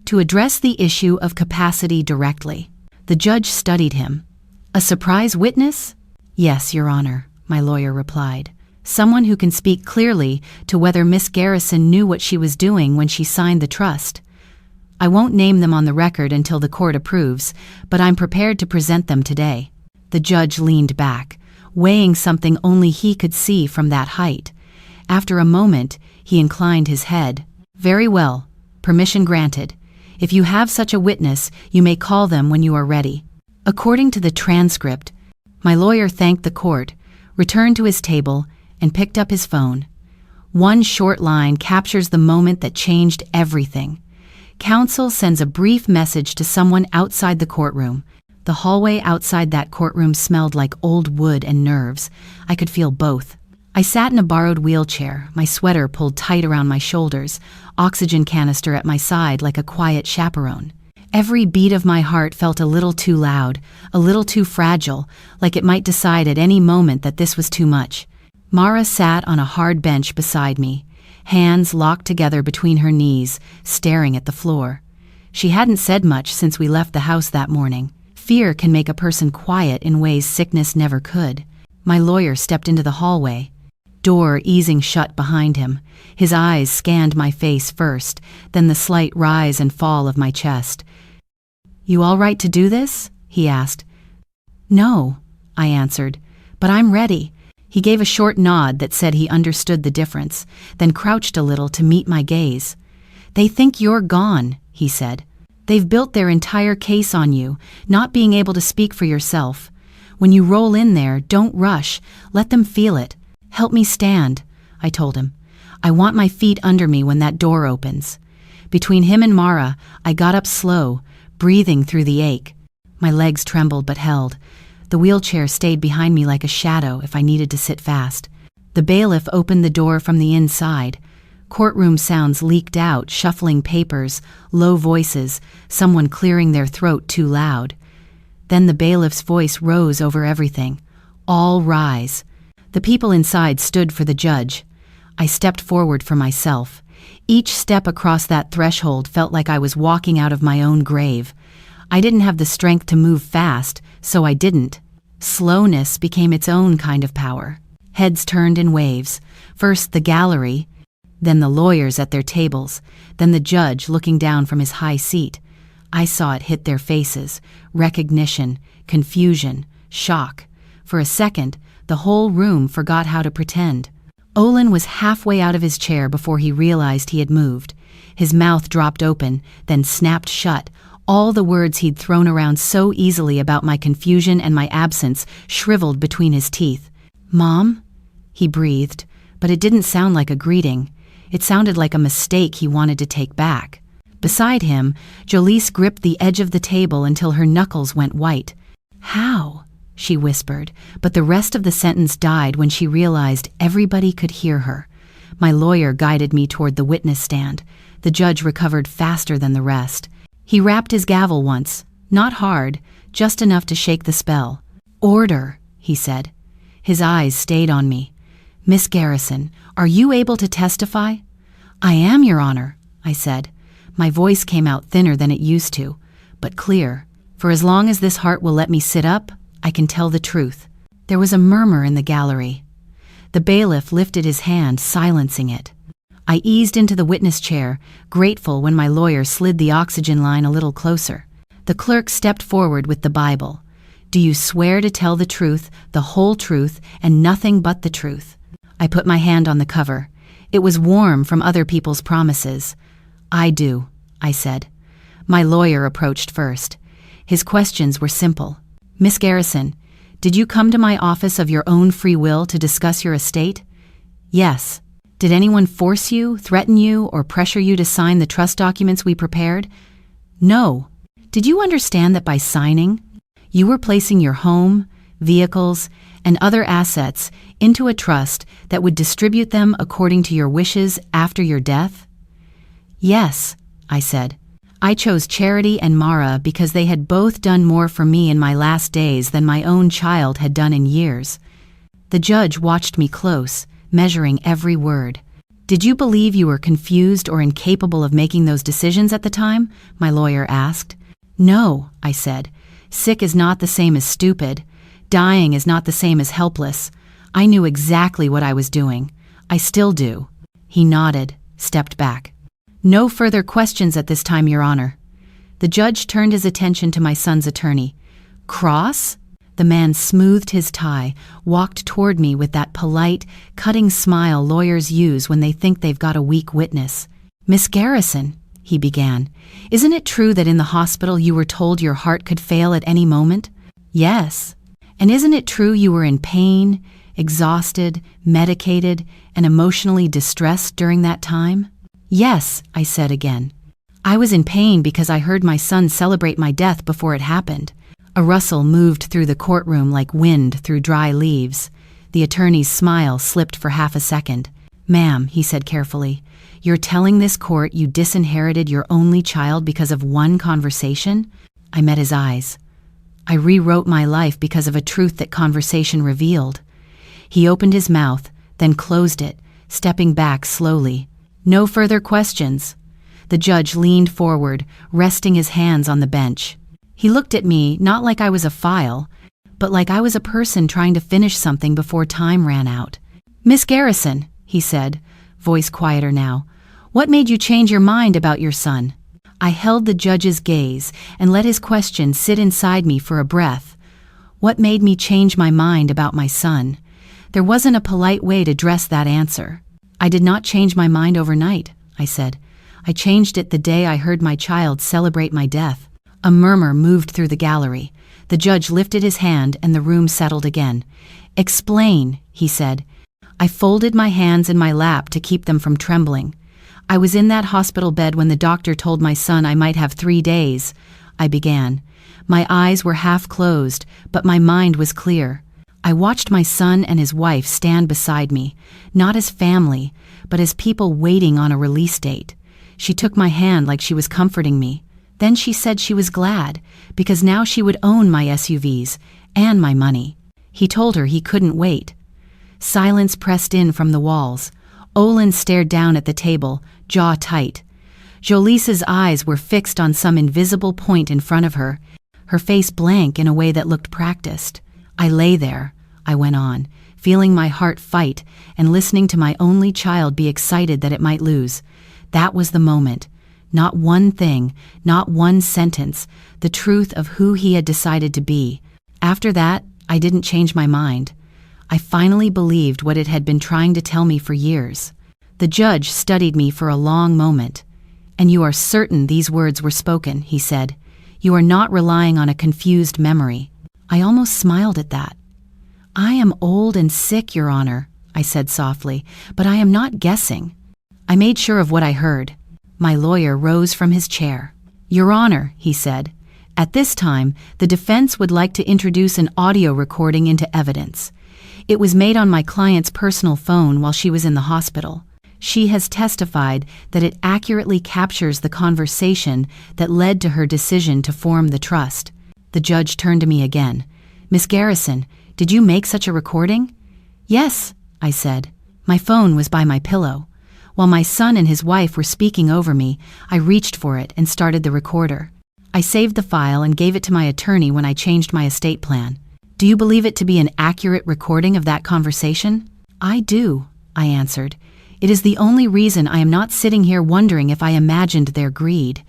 to address the issue of capacity directly. The judge studied him. A surprise witness? Yes, Your Honor, my lawyer replied. Someone who can speak clearly to whether Miss Garrison knew what she was doing when she signed the trust. I won't name them on the record until the court approves, but I'm prepared to present them today. The judge leaned back, weighing something only he could see from that height. After a moment, he inclined his head. Very well, permission granted. If you have such a witness, you may call them when you are ready. According to the transcript, my lawyer thanked the court, returned to his table, and picked up his phone. One short line captures the moment that changed everything. Counsel sends a brief message to someone outside the courtroom. The hallway outside that courtroom smelled like old wood and nerves. I could feel both. I sat in a borrowed wheelchair, my sweater pulled tight around my shoulders, oxygen canister at my side like a quiet chaperone. Every beat of my heart felt a little too loud, a little too fragile, like it might decide at any moment that this was too much. Mara sat on a hard bench beside me, hands locked together between her knees, staring at the floor. She hadn't said much since we left the house that morning. Fear can make a person quiet in ways sickness never could. My lawyer stepped into the hallway, door easing shut behind him. His eyes scanned my face first, then the slight rise and fall of my chest. You all right to do this? He asked. No, I answered, but I'm ready. He gave a short nod that said he understood the difference, then crouched a little to meet my gaze. They think you're gone, he said. They've built their entire case on you, not being able to speak for yourself. When you roll in there, don't rush. Let them feel it. Help me stand, I told him. I want my feet under me when that door opens. Between him and Mara, I got up slow, breathing through the ache. My legs trembled but held. The wheelchair stayed behind me like a shadow if I needed to sit fast. The bailiff opened the door from the inside. Courtroom sounds leaked out, shuffling papers, low voices, someone clearing their throat too loud. Then the bailiff's voice rose over everything. All rise. The people inside stood for the judge. I stepped forward for myself. Each step across that threshold felt like I was walking out of my own grave. I didn't have the strength to move fast, so I didn't. Slowness became its own kind of power. Heads turned in waves. First the gallery, then the lawyers at their tables, then the judge looking down from his high seat. I saw it hit their faces. Recognition, confusion, shock. For a second, the whole room forgot how to pretend. Olin was halfway out of his chair before he realized he had moved. His mouth dropped open, then snapped shut. All the words he'd thrown around so easily about my confusion and my absence shriveled between his teeth. Mom? He breathed, but it didn't sound like a greeting. It sounded like a mistake he wanted to take back. Beside him, Jolise gripped the edge of the table until her knuckles went white. How? She whispered, but the rest of the sentence died when she realized everybody could hear her. My lawyer guided me toward the witness stand. The judge recovered faster than the rest. He rapped his gavel once, not hard, just enough to shake the spell. Order, he said. His eyes stayed on me. Miss Garrison, are you able to testify? I am, Your Honor, I said. My voice came out thinner than it used to, but clear. For as long as this heart will let me sit up, I can tell the truth. There was a murmur in the gallery. The bailiff lifted his hand, silencing it. I eased into the witness chair, grateful when my lawyer slid the oxygen line a little closer. The clerk stepped forward with the Bible. Do you swear to tell the truth, the whole truth, and nothing but the truth? I put my hand on the cover. It was warm from other people's promises. I do, I said. My lawyer approached first. His questions were simple. Miss Garrison, did you come to my office of your own free will to discuss your estate? Yes. Did anyone force you, threaten you, or pressure you to sign the trust documents we prepared? No. Did you understand that by signing, you were placing your home, vehicles, and other assets into a trust that would distribute them according to your wishes after your death? Yes, I said. I chose Charity and Mara because they had both done more for me in my last days than my own child had done in years. The judge watched me close, measuring every word. Did you believe you were confused or incapable of making those decisions at the time? My lawyer asked. No, I said. Sick is not the same as stupid. Dying is not the same as helpless. I knew exactly what I was doing. I still do. He nodded, stepped back. No further questions at this time, Your Honor. The judge turned his attention to my son's attorney. Cross? The man smoothed his tie, walked toward me with that polite, cutting smile lawyers use when they think they've got a weak witness. Miss Garrison, he began, isn't it true that in the hospital you were told your heart could fail at any moment? Yes. And isn't it true you were in pain, exhausted, medicated, and emotionally distressed during that time? Yes, I said again. I was in pain because I heard my son celebrate my death before it happened. A rustle moved through the courtroom like wind through dry leaves. The attorney's smile slipped for half a second. Ma'am, he said carefully, you're telling this court you disinherited your only child because of one conversation? I met his eyes. I rewrote my life because of a truth that conversation revealed. He opened his mouth, then closed it, stepping back slowly. No further questions. The judge leaned forward, resting his hands on the bench. He looked at me not like I was a file, but like I was a person trying to finish something before time ran out. Miss Garrison, he said, voice quieter now, what made you change your mind about your son? I held the judge's gaze and let his question sit inside me for a breath. What made me change my mind about my son? There wasn't a polite way to dress that answer. I did not change my mind overnight, I said. I changed it the day I heard my child celebrate my death. A murmur moved through the gallery. The judge lifted his hand and the room settled again. Explain, he said. I folded my hands in my lap to keep them from trembling. I was in that hospital bed when the doctor told my son I might have 3 days. I began. My eyes were half closed, but my mind was clear. I watched my son and his wife stand beside me, not as family, but as people waiting on a release date. She took my hand like she was comforting me. Then she said she was glad, because now she would own my SUVs and my money. He told her he couldn't wait. Silence pressed in from the walls. Olin stared down at the table, jaw tight. Jolice's eyes were fixed on some invisible point in front of her, her face blank in a way that looked practiced. I lay there, I went on, feeling my heart fight and listening to my only child be excited that it might lose. That was the moment. Not one thing, not one sentence, the truth of who he had decided to be. After that, I didn't change my mind. I finally believed what it had been trying to tell me for years. The judge studied me for a long moment. And you are certain these words were spoken, he said. You are not relying on a confused memory. I almost smiled at that. I am old and sick, Your Honor, I said softly, but I am not guessing. I made sure of what I heard. My lawyer rose from his chair. Your Honor, he said, at this time, the defense would like to introduce an audio recording into evidence. It was made on my client's personal phone while she was in the hospital. She has testified that it accurately captures the conversation that led to her decision to form the trust. The judge turned to me again. Miss Garrison, did you make such a recording? Yes, I said. My phone was by my pillow. While my son and his wife were speaking over me, I reached for it and started the recorder. I saved the file and gave it to my attorney when I changed my estate plan. Do you believe it to be an accurate recording of that conversation? I do, I answered. It is the only reason I am not sitting here wondering if I imagined their greed.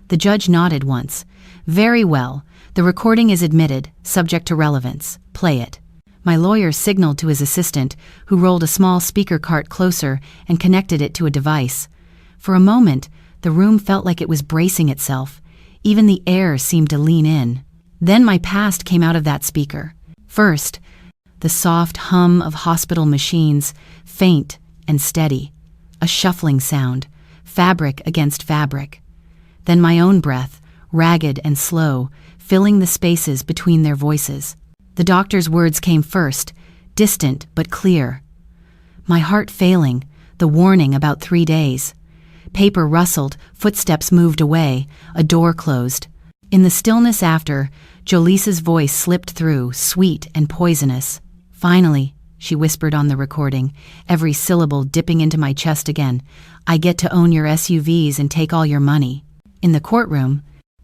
The judge nodded once. Very well. The recording is admitted, subject to relevance. Play it. My lawyer signaled to his assistant, who rolled a small speaker cart closer and connected it to a device. For a moment, the room felt like it was bracing itself. Even the air seemed to lean in. Then my past came out of that speaker. First, the soft hum of hospital machines, faint and steady. A shuffling sound, fabric against fabric. Then my own breath, ragged and slow, filling the spaces between their voices. The doctor's words came first, distant but clear. My heart failing, the warning about 3 days. Paper rustled, footsteps moved away, a door closed. In the stillness after, Jolice's voice slipped through, sweet and poisonous. "Finally," she whispered on the recording, every syllable dipping into my chest again, "I get to own your SUVs and take all your money." In the courtroom,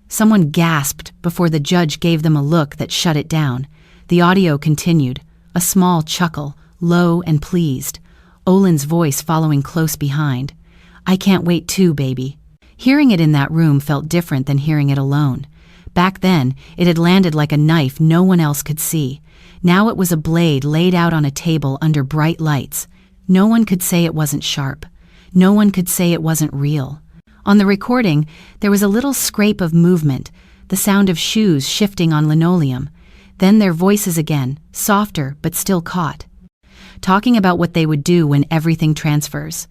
someone gasped before the judge gave them a look that shut it down. The audio continued, a small chuckle, low and pleased. Olin's voice following close behind. "I can't wait too, baby." Hearing it in that room felt different than hearing it alone. Back then, it had landed like a knife no one else could see. Now it was a blade laid out on a table under bright lights. No one could say it wasn't sharp. No one could say it wasn't real. On the recording, there was a little scrape of movement, the sound of shoes shifting on linoleum. Then their voices again, softer but still caught. Talking about what they would do when everything transfers.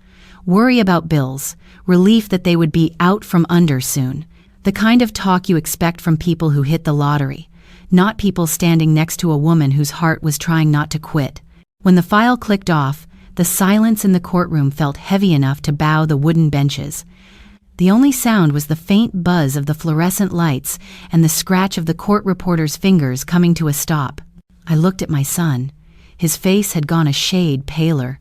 Worry about bills, relief that they would be out from under soon. The kind of talk you expect from people who hit the lottery, not people standing next to a woman whose heart was trying not to quit. When the file clicked off, the silence in the courtroom felt heavy enough to bow the wooden benches. The only sound was the faint buzz of the fluorescent lights and the scratch of the court reporter's fingers coming to a stop. I looked at my son. His face had gone a shade paler,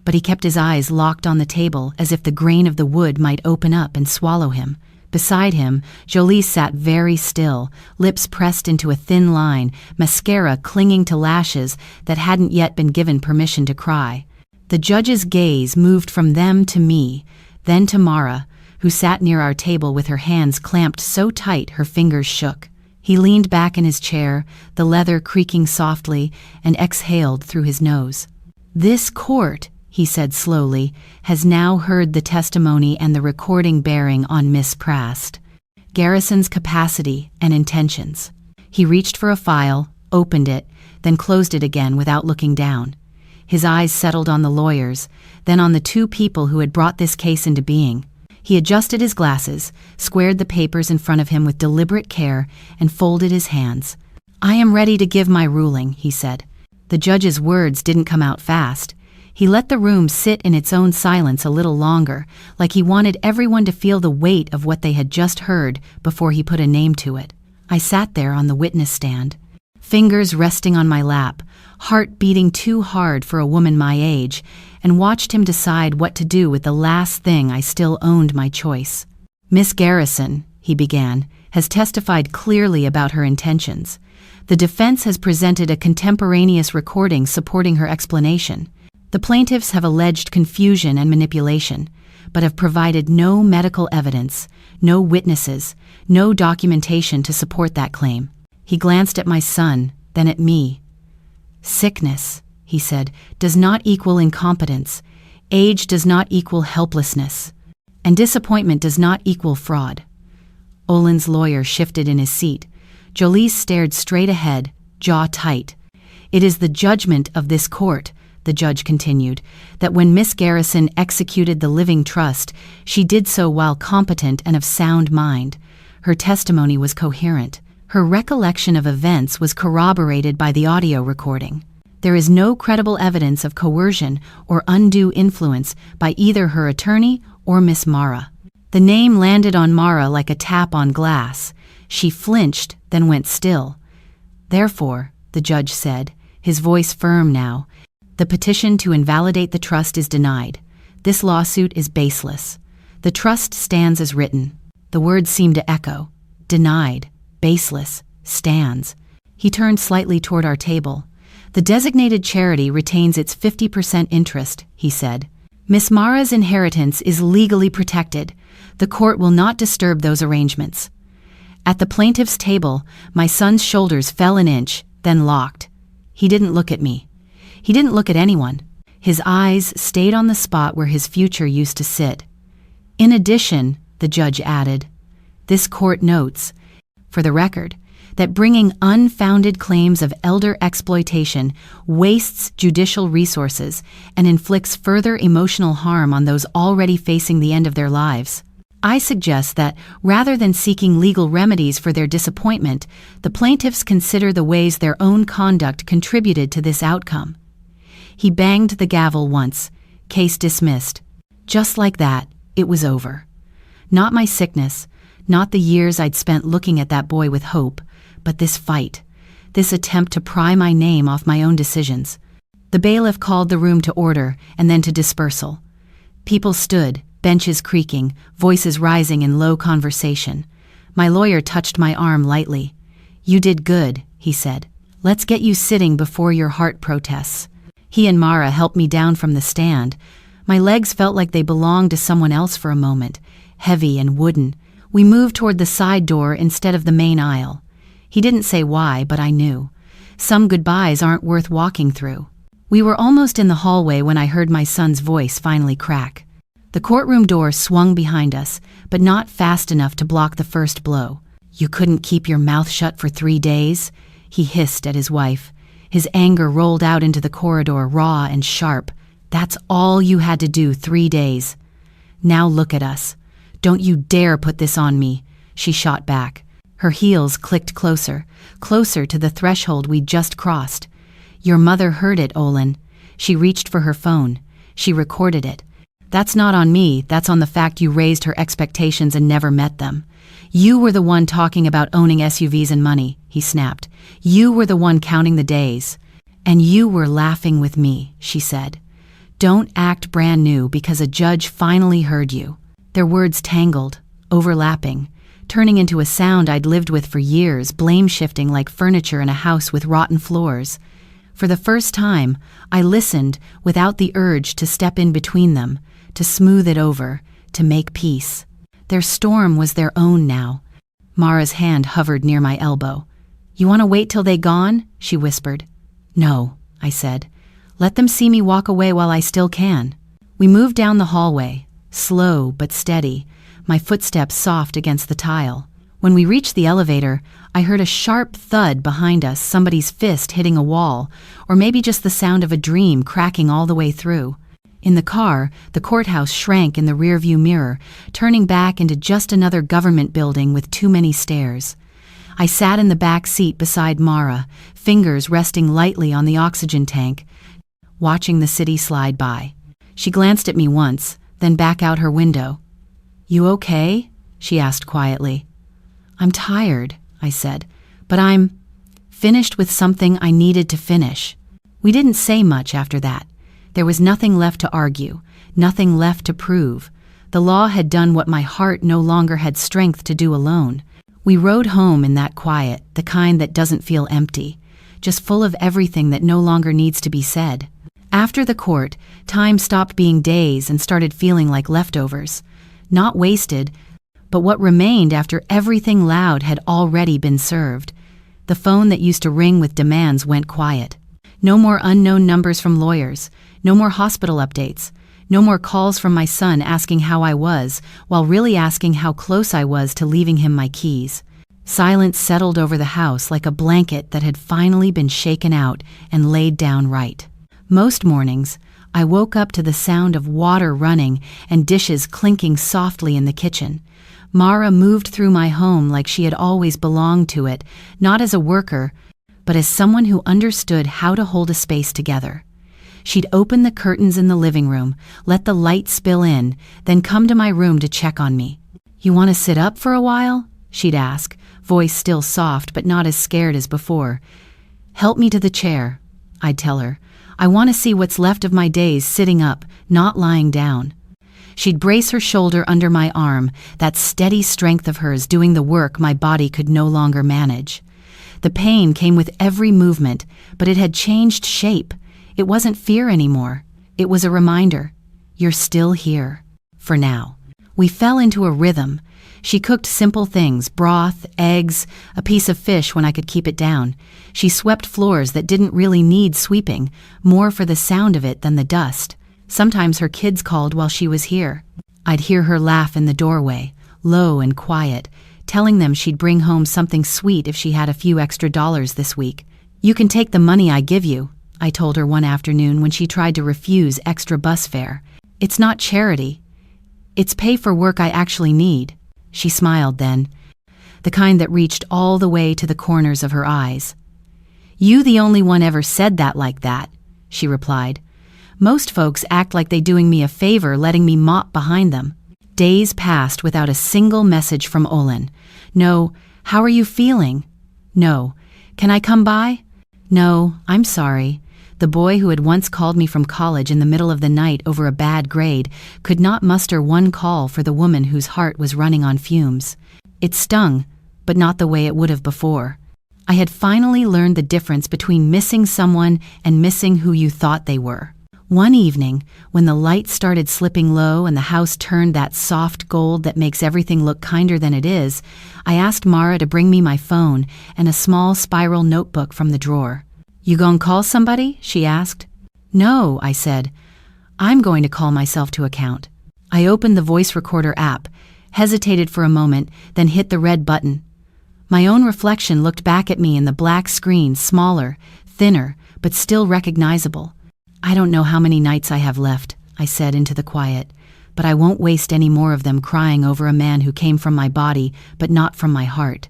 but he kept his eyes locked on the table as if the grain of the wood might open up and swallow him. Beside him, Jolice sat very still, lips pressed into a thin line, mascara clinging to lashes that hadn't yet been given permission to cry. The judge's gaze moved from them to me, then to Mara, who sat near our table with her hands clamped so tight her fingers shook. He leaned back in his chair, the leather creaking softly, and exhaled through his nose. "This court," he said slowly, "has now heard the testimony and the recording bearing on Miss Prast, Garrison's capacity and intentions." He reached for a file, opened it, then closed it again without looking down. His eyes settled on the lawyers, then on the 2 people who had brought this case into being. He adjusted his glasses, squared the papers in front of him with deliberate care, and folded his hands. "I am ready to give my ruling," he said. The judge's words didn't come out fast. He let the room sit in its own silence a little longer, like he wanted everyone to feel the weight of what they had just heard before he put a name to it. I sat there on the witness stand, fingers resting on my lap, heart beating too hard for a woman my age, and watched him decide what to do with the last thing I still owned my choice. "Miss Garrison," he began, "has testified clearly about her intentions. The defense has presented a contemporaneous recording supporting her explanation. The plaintiffs have alleged confusion and manipulation, but have provided no medical evidence, no witnesses, no documentation to support that claim." He glanced at my son, then at me. "Sickness," he said, "does not equal incompetence. Age does not equal helplessness. And disappointment does not equal fraud." Olin's lawyer shifted in his seat. Jolice stared straight ahead, jaw tight. "It is the judgment of this court," the judge continued, "that when Miss Garrison executed the living trust, she did so while competent and of sound mind. Her testimony was coherent. Her recollection of events was corroborated by the audio recording. There is no credible evidence of coercion or undue influence by either her attorney or Miss Mara." The name landed on Mara like a tap on glass. She flinched, then went still. "Therefore," the judge said, his voice firm now, "the petition to invalidate the trust is denied. This lawsuit is baseless. The trust stands as written." The words seemed to echo. Denied, baseless, stands. He turned slightly toward our table. "The designated charity retains its 50% interest," he said. "Miss Mara's inheritance is legally protected. The court will not disturb those arrangements." At the plaintiff's table, my son's shoulders fell an inch, then locked. He didn't look at me. He didn't look at anyone. His eyes stayed on the spot where his future used to sit. "In addition," the judge added, "this court notes, for the record, that bringing unfounded claims of elder exploitation wastes judicial resources and inflicts further emotional harm on those already facing the end of their lives." I suggest that, rather than seeking legal remedies for their disappointment, the plaintiffs consider the ways their own conduct contributed to this outcome. He banged the gavel once. Case dismissed. Just like that, it was over. Not my sickness, not the years I'd spent looking at that boy with hope, but this fight, this attempt to pry my name off my own decisions. The bailiff called the room to order and then to dispersal. People stood, benches creaking, voices rising in low conversation. My lawyer touched my arm lightly. "You did good," he said. "Let's get you sitting before your heart protests." He and Mara helped me down from the stand. My legs felt like they belonged to someone else for a moment, heavy and wooden. We moved toward the side door instead of the main aisle. He didn't say why, but I knew. Some goodbyes aren't worth walking through. We were almost in the hallway when I heard my son's voice finally crack. The courtroom door swung behind us, but not fast enough to block the first blow. "You couldn't keep your mouth shut for 3 days?" He hissed at his wife. His anger rolled out into the corridor, raw and sharp. "That's all you had to do, 3 days. Now look at us. Don't you dare put this on me," she shot back. Her heels clicked closer, closer to the threshold we'd just crossed. "Your mother heard it, Olin." She reached for her phone. She recorded it. "That's not on me, that's on the fact you raised her expectations and never met them. You were the one talking about owning SUVs and money," he snapped. "You were the one counting the days. And you were laughing with me," she said. "Don't act brand new because a judge finally heard you." Their words tangled, overlapping, turning into a sound I'd lived with for years, blame-shifting like furniture in a house with rotten floors. For the first time, I listened without the urge to step in between them, to smooth it over, to make peace. Their storm was their own now. Mara's hand hovered near my elbow. "You want to wait till they gone?" she whispered. "No," I said. "Let them see me walk away while I still can." We moved down the hallway, slow but steady, my footsteps soft against the tile. When we reached the elevator, I heard a sharp thud behind us, somebody's fist hitting a wall, or maybe just the sound of a dream cracking all the way through. In the car, the courthouse shrank in the rearview mirror, turning back into just another government building with too many stairs. I sat in the back seat beside Mara, fingers resting lightly on the oxygen tank, watching the city slide by. She glanced at me once, then back out her window. "You okay?" she asked quietly. "I'm tired," I said, "but I'm finished with something I needed to finish." We didn't say much after that. There was nothing left to argue, nothing left to prove. The law had done what my heart no longer had strength to do alone. We rode home in that quiet, the kind that doesn't feel empty, just full of everything that no longer needs to be said. After the court, time stopped being days and started feeling like leftovers. Not wasted, but what remained after everything loud had already been served. The phone that used to ring with demands went quiet. No more unknown numbers from lawyers, no more hospital updates, no more calls from my son asking how I was, while really asking how close I was to leaving him my keys. Silence settled over the house like a blanket that had finally been shaken out and laid down right. Most mornings, I woke up to the sound of water running and dishes clinking softly in the kitchen. Mara moved through my home like she had always belonged to it, not as a worker, but as someone who understood how to hold a space together. She'd open the curtains in the living room, let the light spill in, then come to my room to check on me. "You want to sit up for a while?" she'd ask, voice still soft but not as scared as before. "Help me to the chair," I'd tell her. "I want to see what's left of my days sitting up, not lying down." She'd brace her shoulder under my arm, that steady strength of hers doing the work my body could no longer manage. The pain came with every movement, but it had changed shape. It wasn't fear anymore. It was a reminder. You're still here. For now. We fell into a rhythm. She cooked simple things, broth, eggs, a piece of fish when I could keep it down. She swept floors that didn't really need sweeping, more for the sound of it than the dust. Sometimes her kids called while she was here. I'd hear her laugh in the doorway, low and quiet, telling them she'd bring home something sweet if she had a few extra dollars this week. "You can take the money I give you," I told her one afternoon when she tried to refuse extra bus fare. "It's not charity. It's pay for work I actually need. She smiled then, the kind that reached all the way to the corners of her eyes. You the only one ever said that like that, she replied. Most folks act like they doing me a favor letting me mop behind them. Days passed without a single message from Olin. No, how are you feeling? No, can I come by? No, I'm sorry. The boy who had once called me from college in the middle of the night over a bad grade could not muster one call for the woman whose heart was running on fumes. It stung, but not the way it would have before. I had finally learned the difference between missing someone and missing who you thought they were. One evening, when the light started slipping low and the house turned that soft gold that makes everything look kinder than it is, I asked Mara to bring me my phone and a small spiral notebook from the drawer. You gon' call somebody? She asked. No, I said. I'm going to call myself to account. I opened the voice recorder app, hesitated for a moment, then hit the red button. My own reflection looked back at me in the black screen, smaller, thinner, but still recognizable. I don't know how many nights I have left, I said into the quiet, but I won't waste any more of them crying over a man who came from my body, but not from my heart.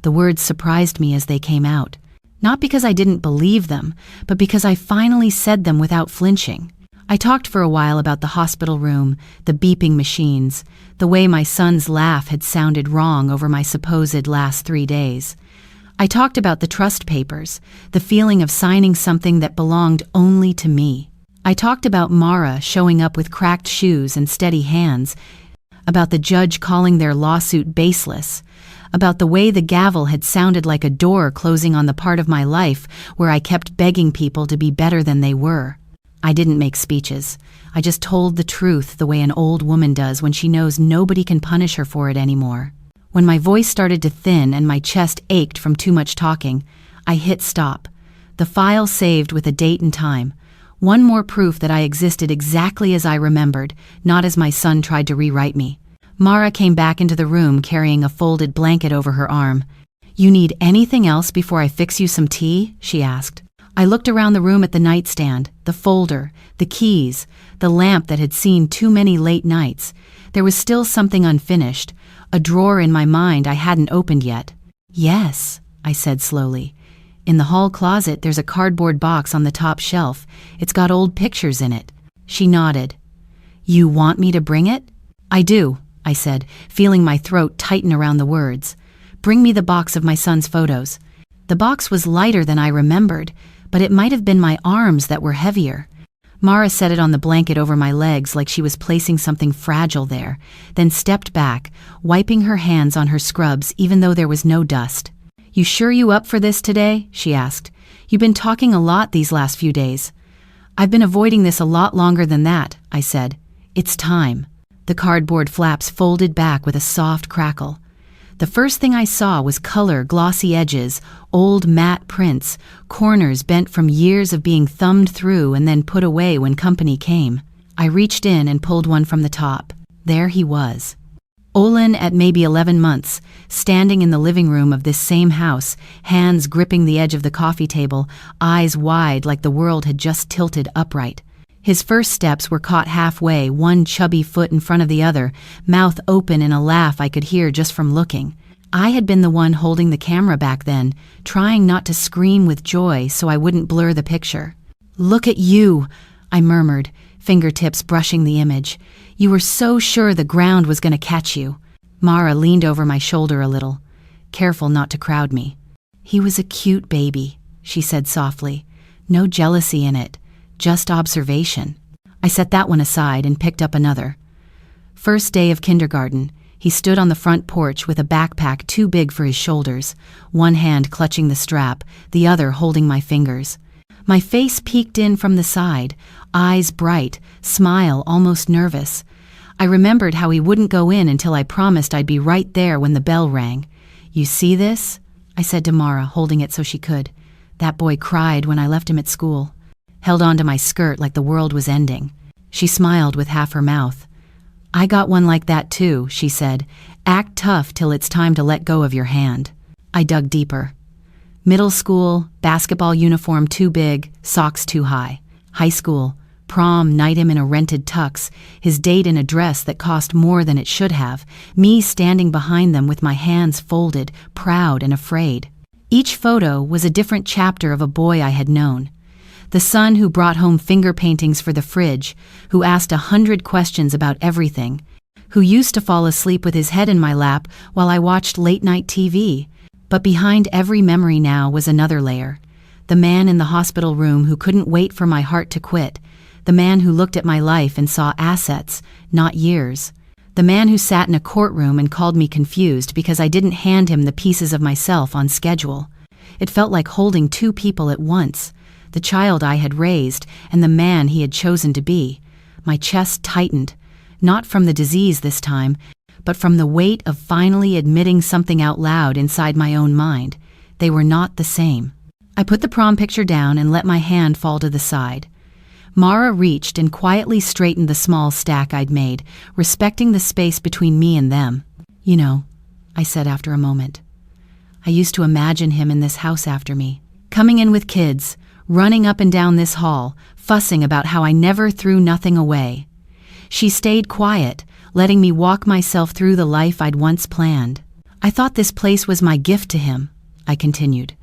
The words surprised me as they came out. Not because I didn't believe them, but because I finally said them without flinching. I talked for a while about the hospital room, the beeping machines, the way my son's laugh had sounded wrong over my supposed last 3 days. I talked about the trust papers, the feeling of signing something that belonged only to me. I talked about Mara showing up with cracked shoes and steady hands, about the judge calling their lawsuit baseless, about the way the gavel had sounded like a door closing on the part of my life where I kept begging people to be better than they were. I didn't make speeches. I just told the truth the way an old woman does when she knows nobody can punish her for it anymore. When my voice started to thin and my chest ached from too much talking, I hit stop. The file saved with a date and time. One more proof that I existed exactly as I remembered, not as my son tried to rewrite me. Mara came back into the room carrying a folded blanket over her arm. You need anything else before I fix you some tea? She asked. I looked around the room at the nightstand, the folder, the keys, the lamp that had seen too many late nights. There was still something unfinished, a drawer in my mind I hadn't opened yet. Yes, I said slowly. In the hall closet there's a cardboard box on the top shelf. It's got old pictures in it. She nodded. You want me to bring it? I do, I said, feeling my throat tighten around the words. Bring me the box of my son's photos. The box was lighter than I remembered, but it might have been my arms that were heavier. Mara set it on the blanket over my legs like she was placing something fragile there, then stepped back, wiping her hands on her scrubs even though there was no dust. You sure you up for this today? She asked. You've been talking a lot these last few days. I've been avoiding this a lot longer than that, I said. It's time. The cardboard flaps folded back with a soft crackle. The first thing I saw was color, glossy edges, old matte prints, corners bent from years of being thumbed through and then put away when company came. I reached in and pulled one from the top. There he was. Olin at maybe 11 months, standing in the living room of this same house, hands gripping the edge of the coffee table, eyes wide like the world had just tilted upright. His first steps were caught halfway, one chubby foot in front of the other, mouth open in a laugh I could hear just from looking. I had been the one holding the camera back then, trying not to scream with joy so I wouldn't blur the picture. Look at you, I murmured, fingertips brushing the image. You were so sure the ground was going to catch you. Mara leaned over my shoulder a little, careful not to crowd me. He was a cute baby, she said softly. No jealousy in it. Just observation. I set that one aside and picked up another. First day of kindergarten, he stood on the front porch with a backpack too big for his shoulders, one hand clutching the strap, the other holding my fingers. My face peeked in from the side, eyes bright, smile almost nervous. I remembered how he wouldn't go in until I promised I'd be right there when the bell rang. You see this? I said to Mara, holding it so she could. That boy cried when I left him at school. Held onto my skirt like the world was ending. She smiled with half her mouth. I got one like that too, she said. Act tough till it's time to let go of your hand. I dug deeper. Middle school, basketball uniform too big, socks too high. High school, Prom night, him in a rented tux, his date in a dress that cost more than it should have, me standing behind them with my hands folded, proud and afraid. Each photo was a different chapter of a boy I had known. The son who brought home finger paintings for the fridge, who asked 100 questions about everything, who used to fall asleep with his head in my lap while I watched late-night TV. But behind every memory now was another layer. The man in the hospital room who couldn't wait for my heart to quit. The man who looked at my life and saw assets, not years. The man who sat in a courtroom and called me confused because I didn't hand him the pieces of myself on schedule. It felt like holding two people at once, the child I had raised and the man he had chosen to be. My chest tightened, not from the disease this time, but from the weight of finally admitting something out loud inside my own mind. They were not the same. I put the prom picture down and let my hand fall to the side. Mara reached and quietly straightened the small stack I'd made, respecting the space between me and them. "You know," I said after a moment, "I used to imagine him in this house after me, coming in with kids, running up and down this hall, fussing about how I never threw nothing away." She stayed quiet, letting me walk myself through the life I'd once planned. "I thought this place was my gift to him," I continued.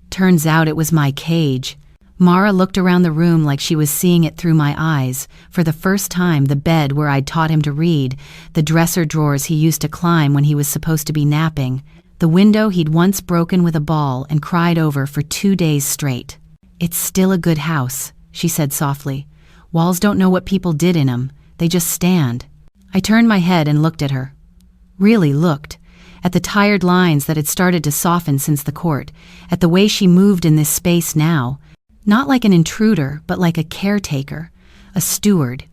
"Turns out it was my cage." Mara looked around the room like she was seeing it through my eyes. For the first time, the bed where I'd taught him to read, the dresser drawers he used to climb when he was supposed to be napping, the window he'd once broken with a ball and cried over for 2 days straight. "It's still a good house," she said softly. "Walls don't know what people did in 'em. They just stand." I turned my head and looked at her. Really looked. At the tired lines that had started to soften since the court, at the way she moved in this space now. Not like an intruder, but like a caretaker, a steward.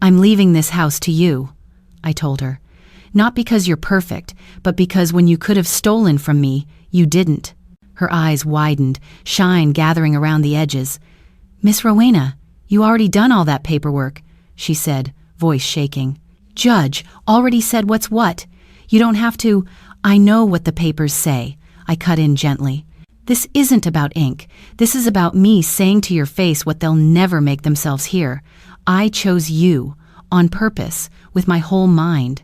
"I'm leaving this house to you," I told her. "Not because you're perfect, but because when you could have stolen from me, you didn't." Her eyes widened, shine gathering around the edges. "Miss Rowena, you already done all that paperwork," she said, voice shaking. "Judge already said what's what. You don't have to." "I know what the papers say," I cut in gently. "This isn't about ink. This is about me saying to your face what they'll never make themselves hear. I chose you, on purpose, with my whole mind.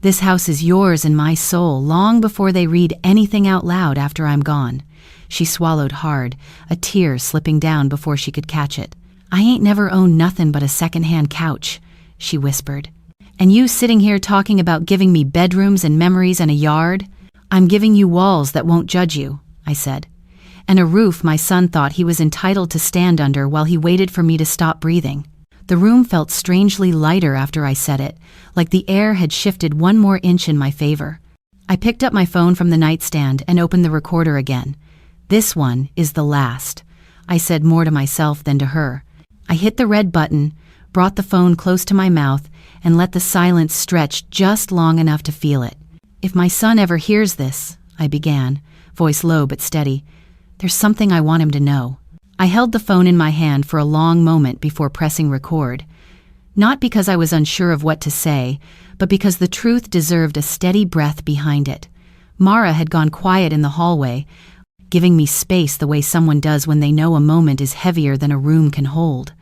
This house is yours and my soul long before they read anything out loud after I'm gone." She swallowed hard, a tear slipping down before she could catch it. "I ain't never owned nothing but a second-hand couch," she whispered. "And you sitting here talking about giving me bedrooms and memories and a yard? I'm giving you walls that won't judge you," I said. "And a roof my son thought he was entitled to stand under while he waited for me to stop breathing." The room felt strangely lighter after I said it, like the air had shifted 1 more inch in my favor. I picked up my phone from the nightstand and opened the recorder again. "This one is the last," I said more to myself than to her. I hit the red button, brought the phone close to my mouth, and let the silence stretch just long enough to feel it. "If my son ever hears this," I began, voice low but steady, "there's something I want him to know." I held the phone in my hand for a long moment before pressing record. Not because I was unsure of what to say, but because the truth deserved a steady breath behind it. Mara had gone quiet in the hallway, giving me space the way someone does when they know a moment is heavier than a room can hold.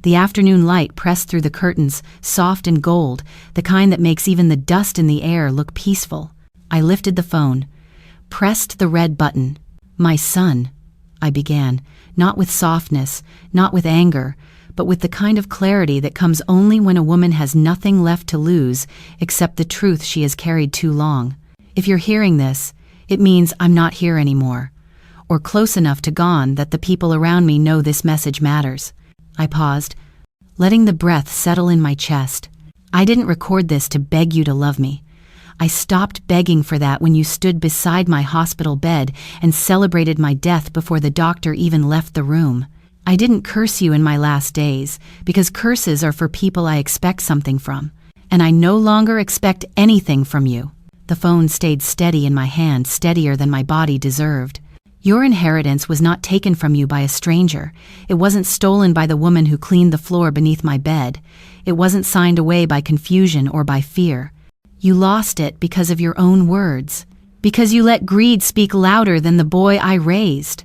The afternoon light pressed through the curtains, soft and gold, the kind that makes even the dust in the air look peaceful. I lifted the phone, pressed the red button. "My son," I began, not with softness, not with anger, but with the kind of clarity that comes only when a woman has nothing left to lose except the truth she has carried too long. "If you're hearing this, it means I'm not here anymore, or close enough to gone that the people around me know this message matters." I paused, letting the breath settle in my chest. "I didn't record this to beg you to love me. I stopped begging for that when you stood beside my hospital bed and celebrated my death before the doctor even left the room. I didn't curse you in my last days, because curses are for people I expect something from, and I no longer expect anything from you." The phone stayed steady in my hand, steadier than my body deserved. "Your inheritance was not taken from you by a stranger. It wasn't stolen by the woman who cleaned the floor beneath my bed. It wasn't signed away by confusion or by fear. You lost it because of your own words, because you let greed speak louder than the boy I raised.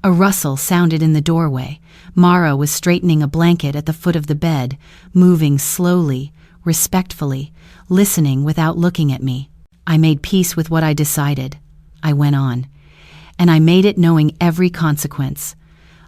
A rustle sounded in the doorway. Mara was straightening a blanket at the foot of the bed, moving slowly, respectfully, listening without looking at me. I made peace with what I decided. I went on. And I made it knowing every consequence.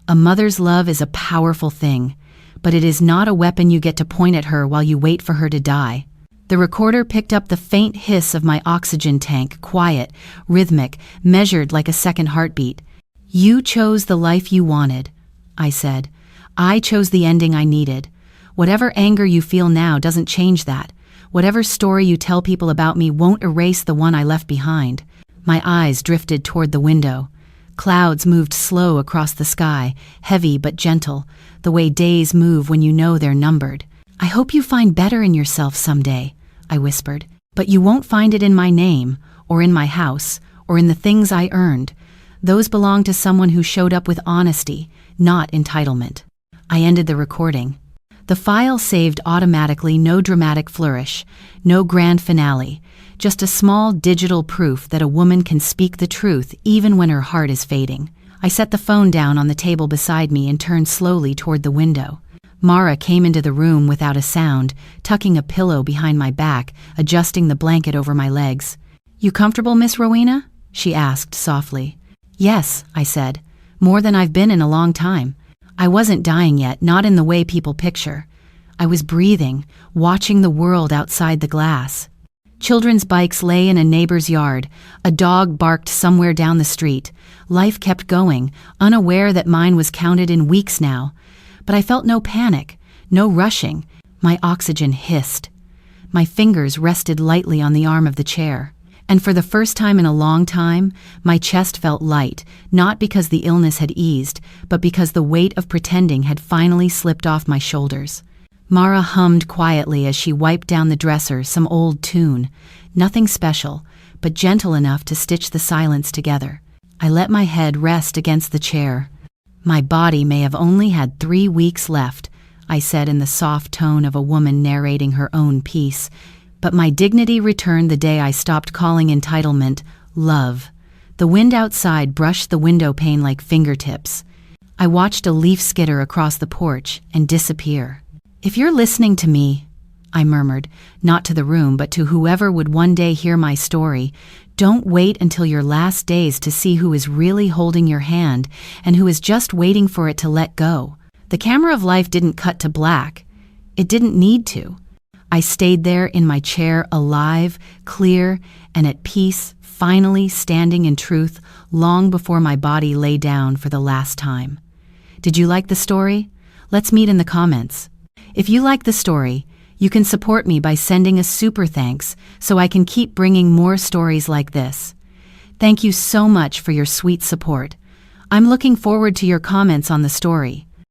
A mother's love is a powerful thing, but it is not a weapon you get to point at her while you wait for her to die. The recorder picked up the faint hiss of my oxygen tank, quiet, rhythmic, measured like a second heartbeat. "You chose the life you wanted," I said. "I chose the ending I needed. Whatever anger you feel now doesn't change that. Whatever story you tell people about me won't erase the one I left behind." My eyes drifted toward the window. Clouds moved slow across the sky, heavy but gentle, the way days move when you know they're numbered. "I hope you find better in yourself someday," I whispered. "But you won't find it in my name, or in my house, or in the things I earned. Those belong to someone who showed up with honesty, not entitlement." I ended the recording. The file saved automatically, no dramatic flourish, no grand finale, just a small digital proof that a woman can speak the truth even when her heart is fading. I set the phone down on the table beside me and turned slowly toward the window. Mara came into the room without a sound, tucking a pillow behind my back, adjusting the blanket over my legs. "You comfortable, Miss Rowena?" she asked softly. "Yes," I said, "more than I've been in a long time." I wasn't dying yet, not in the way people picture. I was breathing, watching the world outside the glass. Children's bikes lay in a neighbor's yard. A dog barked somewhere down the street. Life kept going, unaware that mine was counted in weeks now. But I felt no panic, no rushing. My oxygen hissed. My fingers rested lightly on the arm of the chair. And for the first time in a long time, my chest felt light, not because the illness had eased, but because the weight of pretending had finally slipped off my shoulders. Mara hummed quietly as she wiped down the dresser some old tune, nothing special, but gentle enough to stitch the silence together. I let my head rest against the chair. "My body may have only had 3 weeks left," I said in the soft tone of a woman narrating her own piece, but my dignity returned the day I stopped calling entitlement love. The wind outside brushed the window pane like fingertips. I watched a leaf skitter across the porch and disappear. "If you're listening to me," I murmured, not to the room but to whoever would one day hear my story, "don't wait until your last days to see who is really holding your hand and who is just waiting for it to let go." The camera of life didn't cut to black. It didn't need to. I stayed there in my chair, alive, clear, and at peace, finally standing in truth long before my body lay down for the last time. Did you like the story? Let's meet in the comments. If you like the story, you can support me by sending a super thanks so I can keep bringing more stories like this. Thank you so much for your sweet support. I'm looking forward to your comments on the story.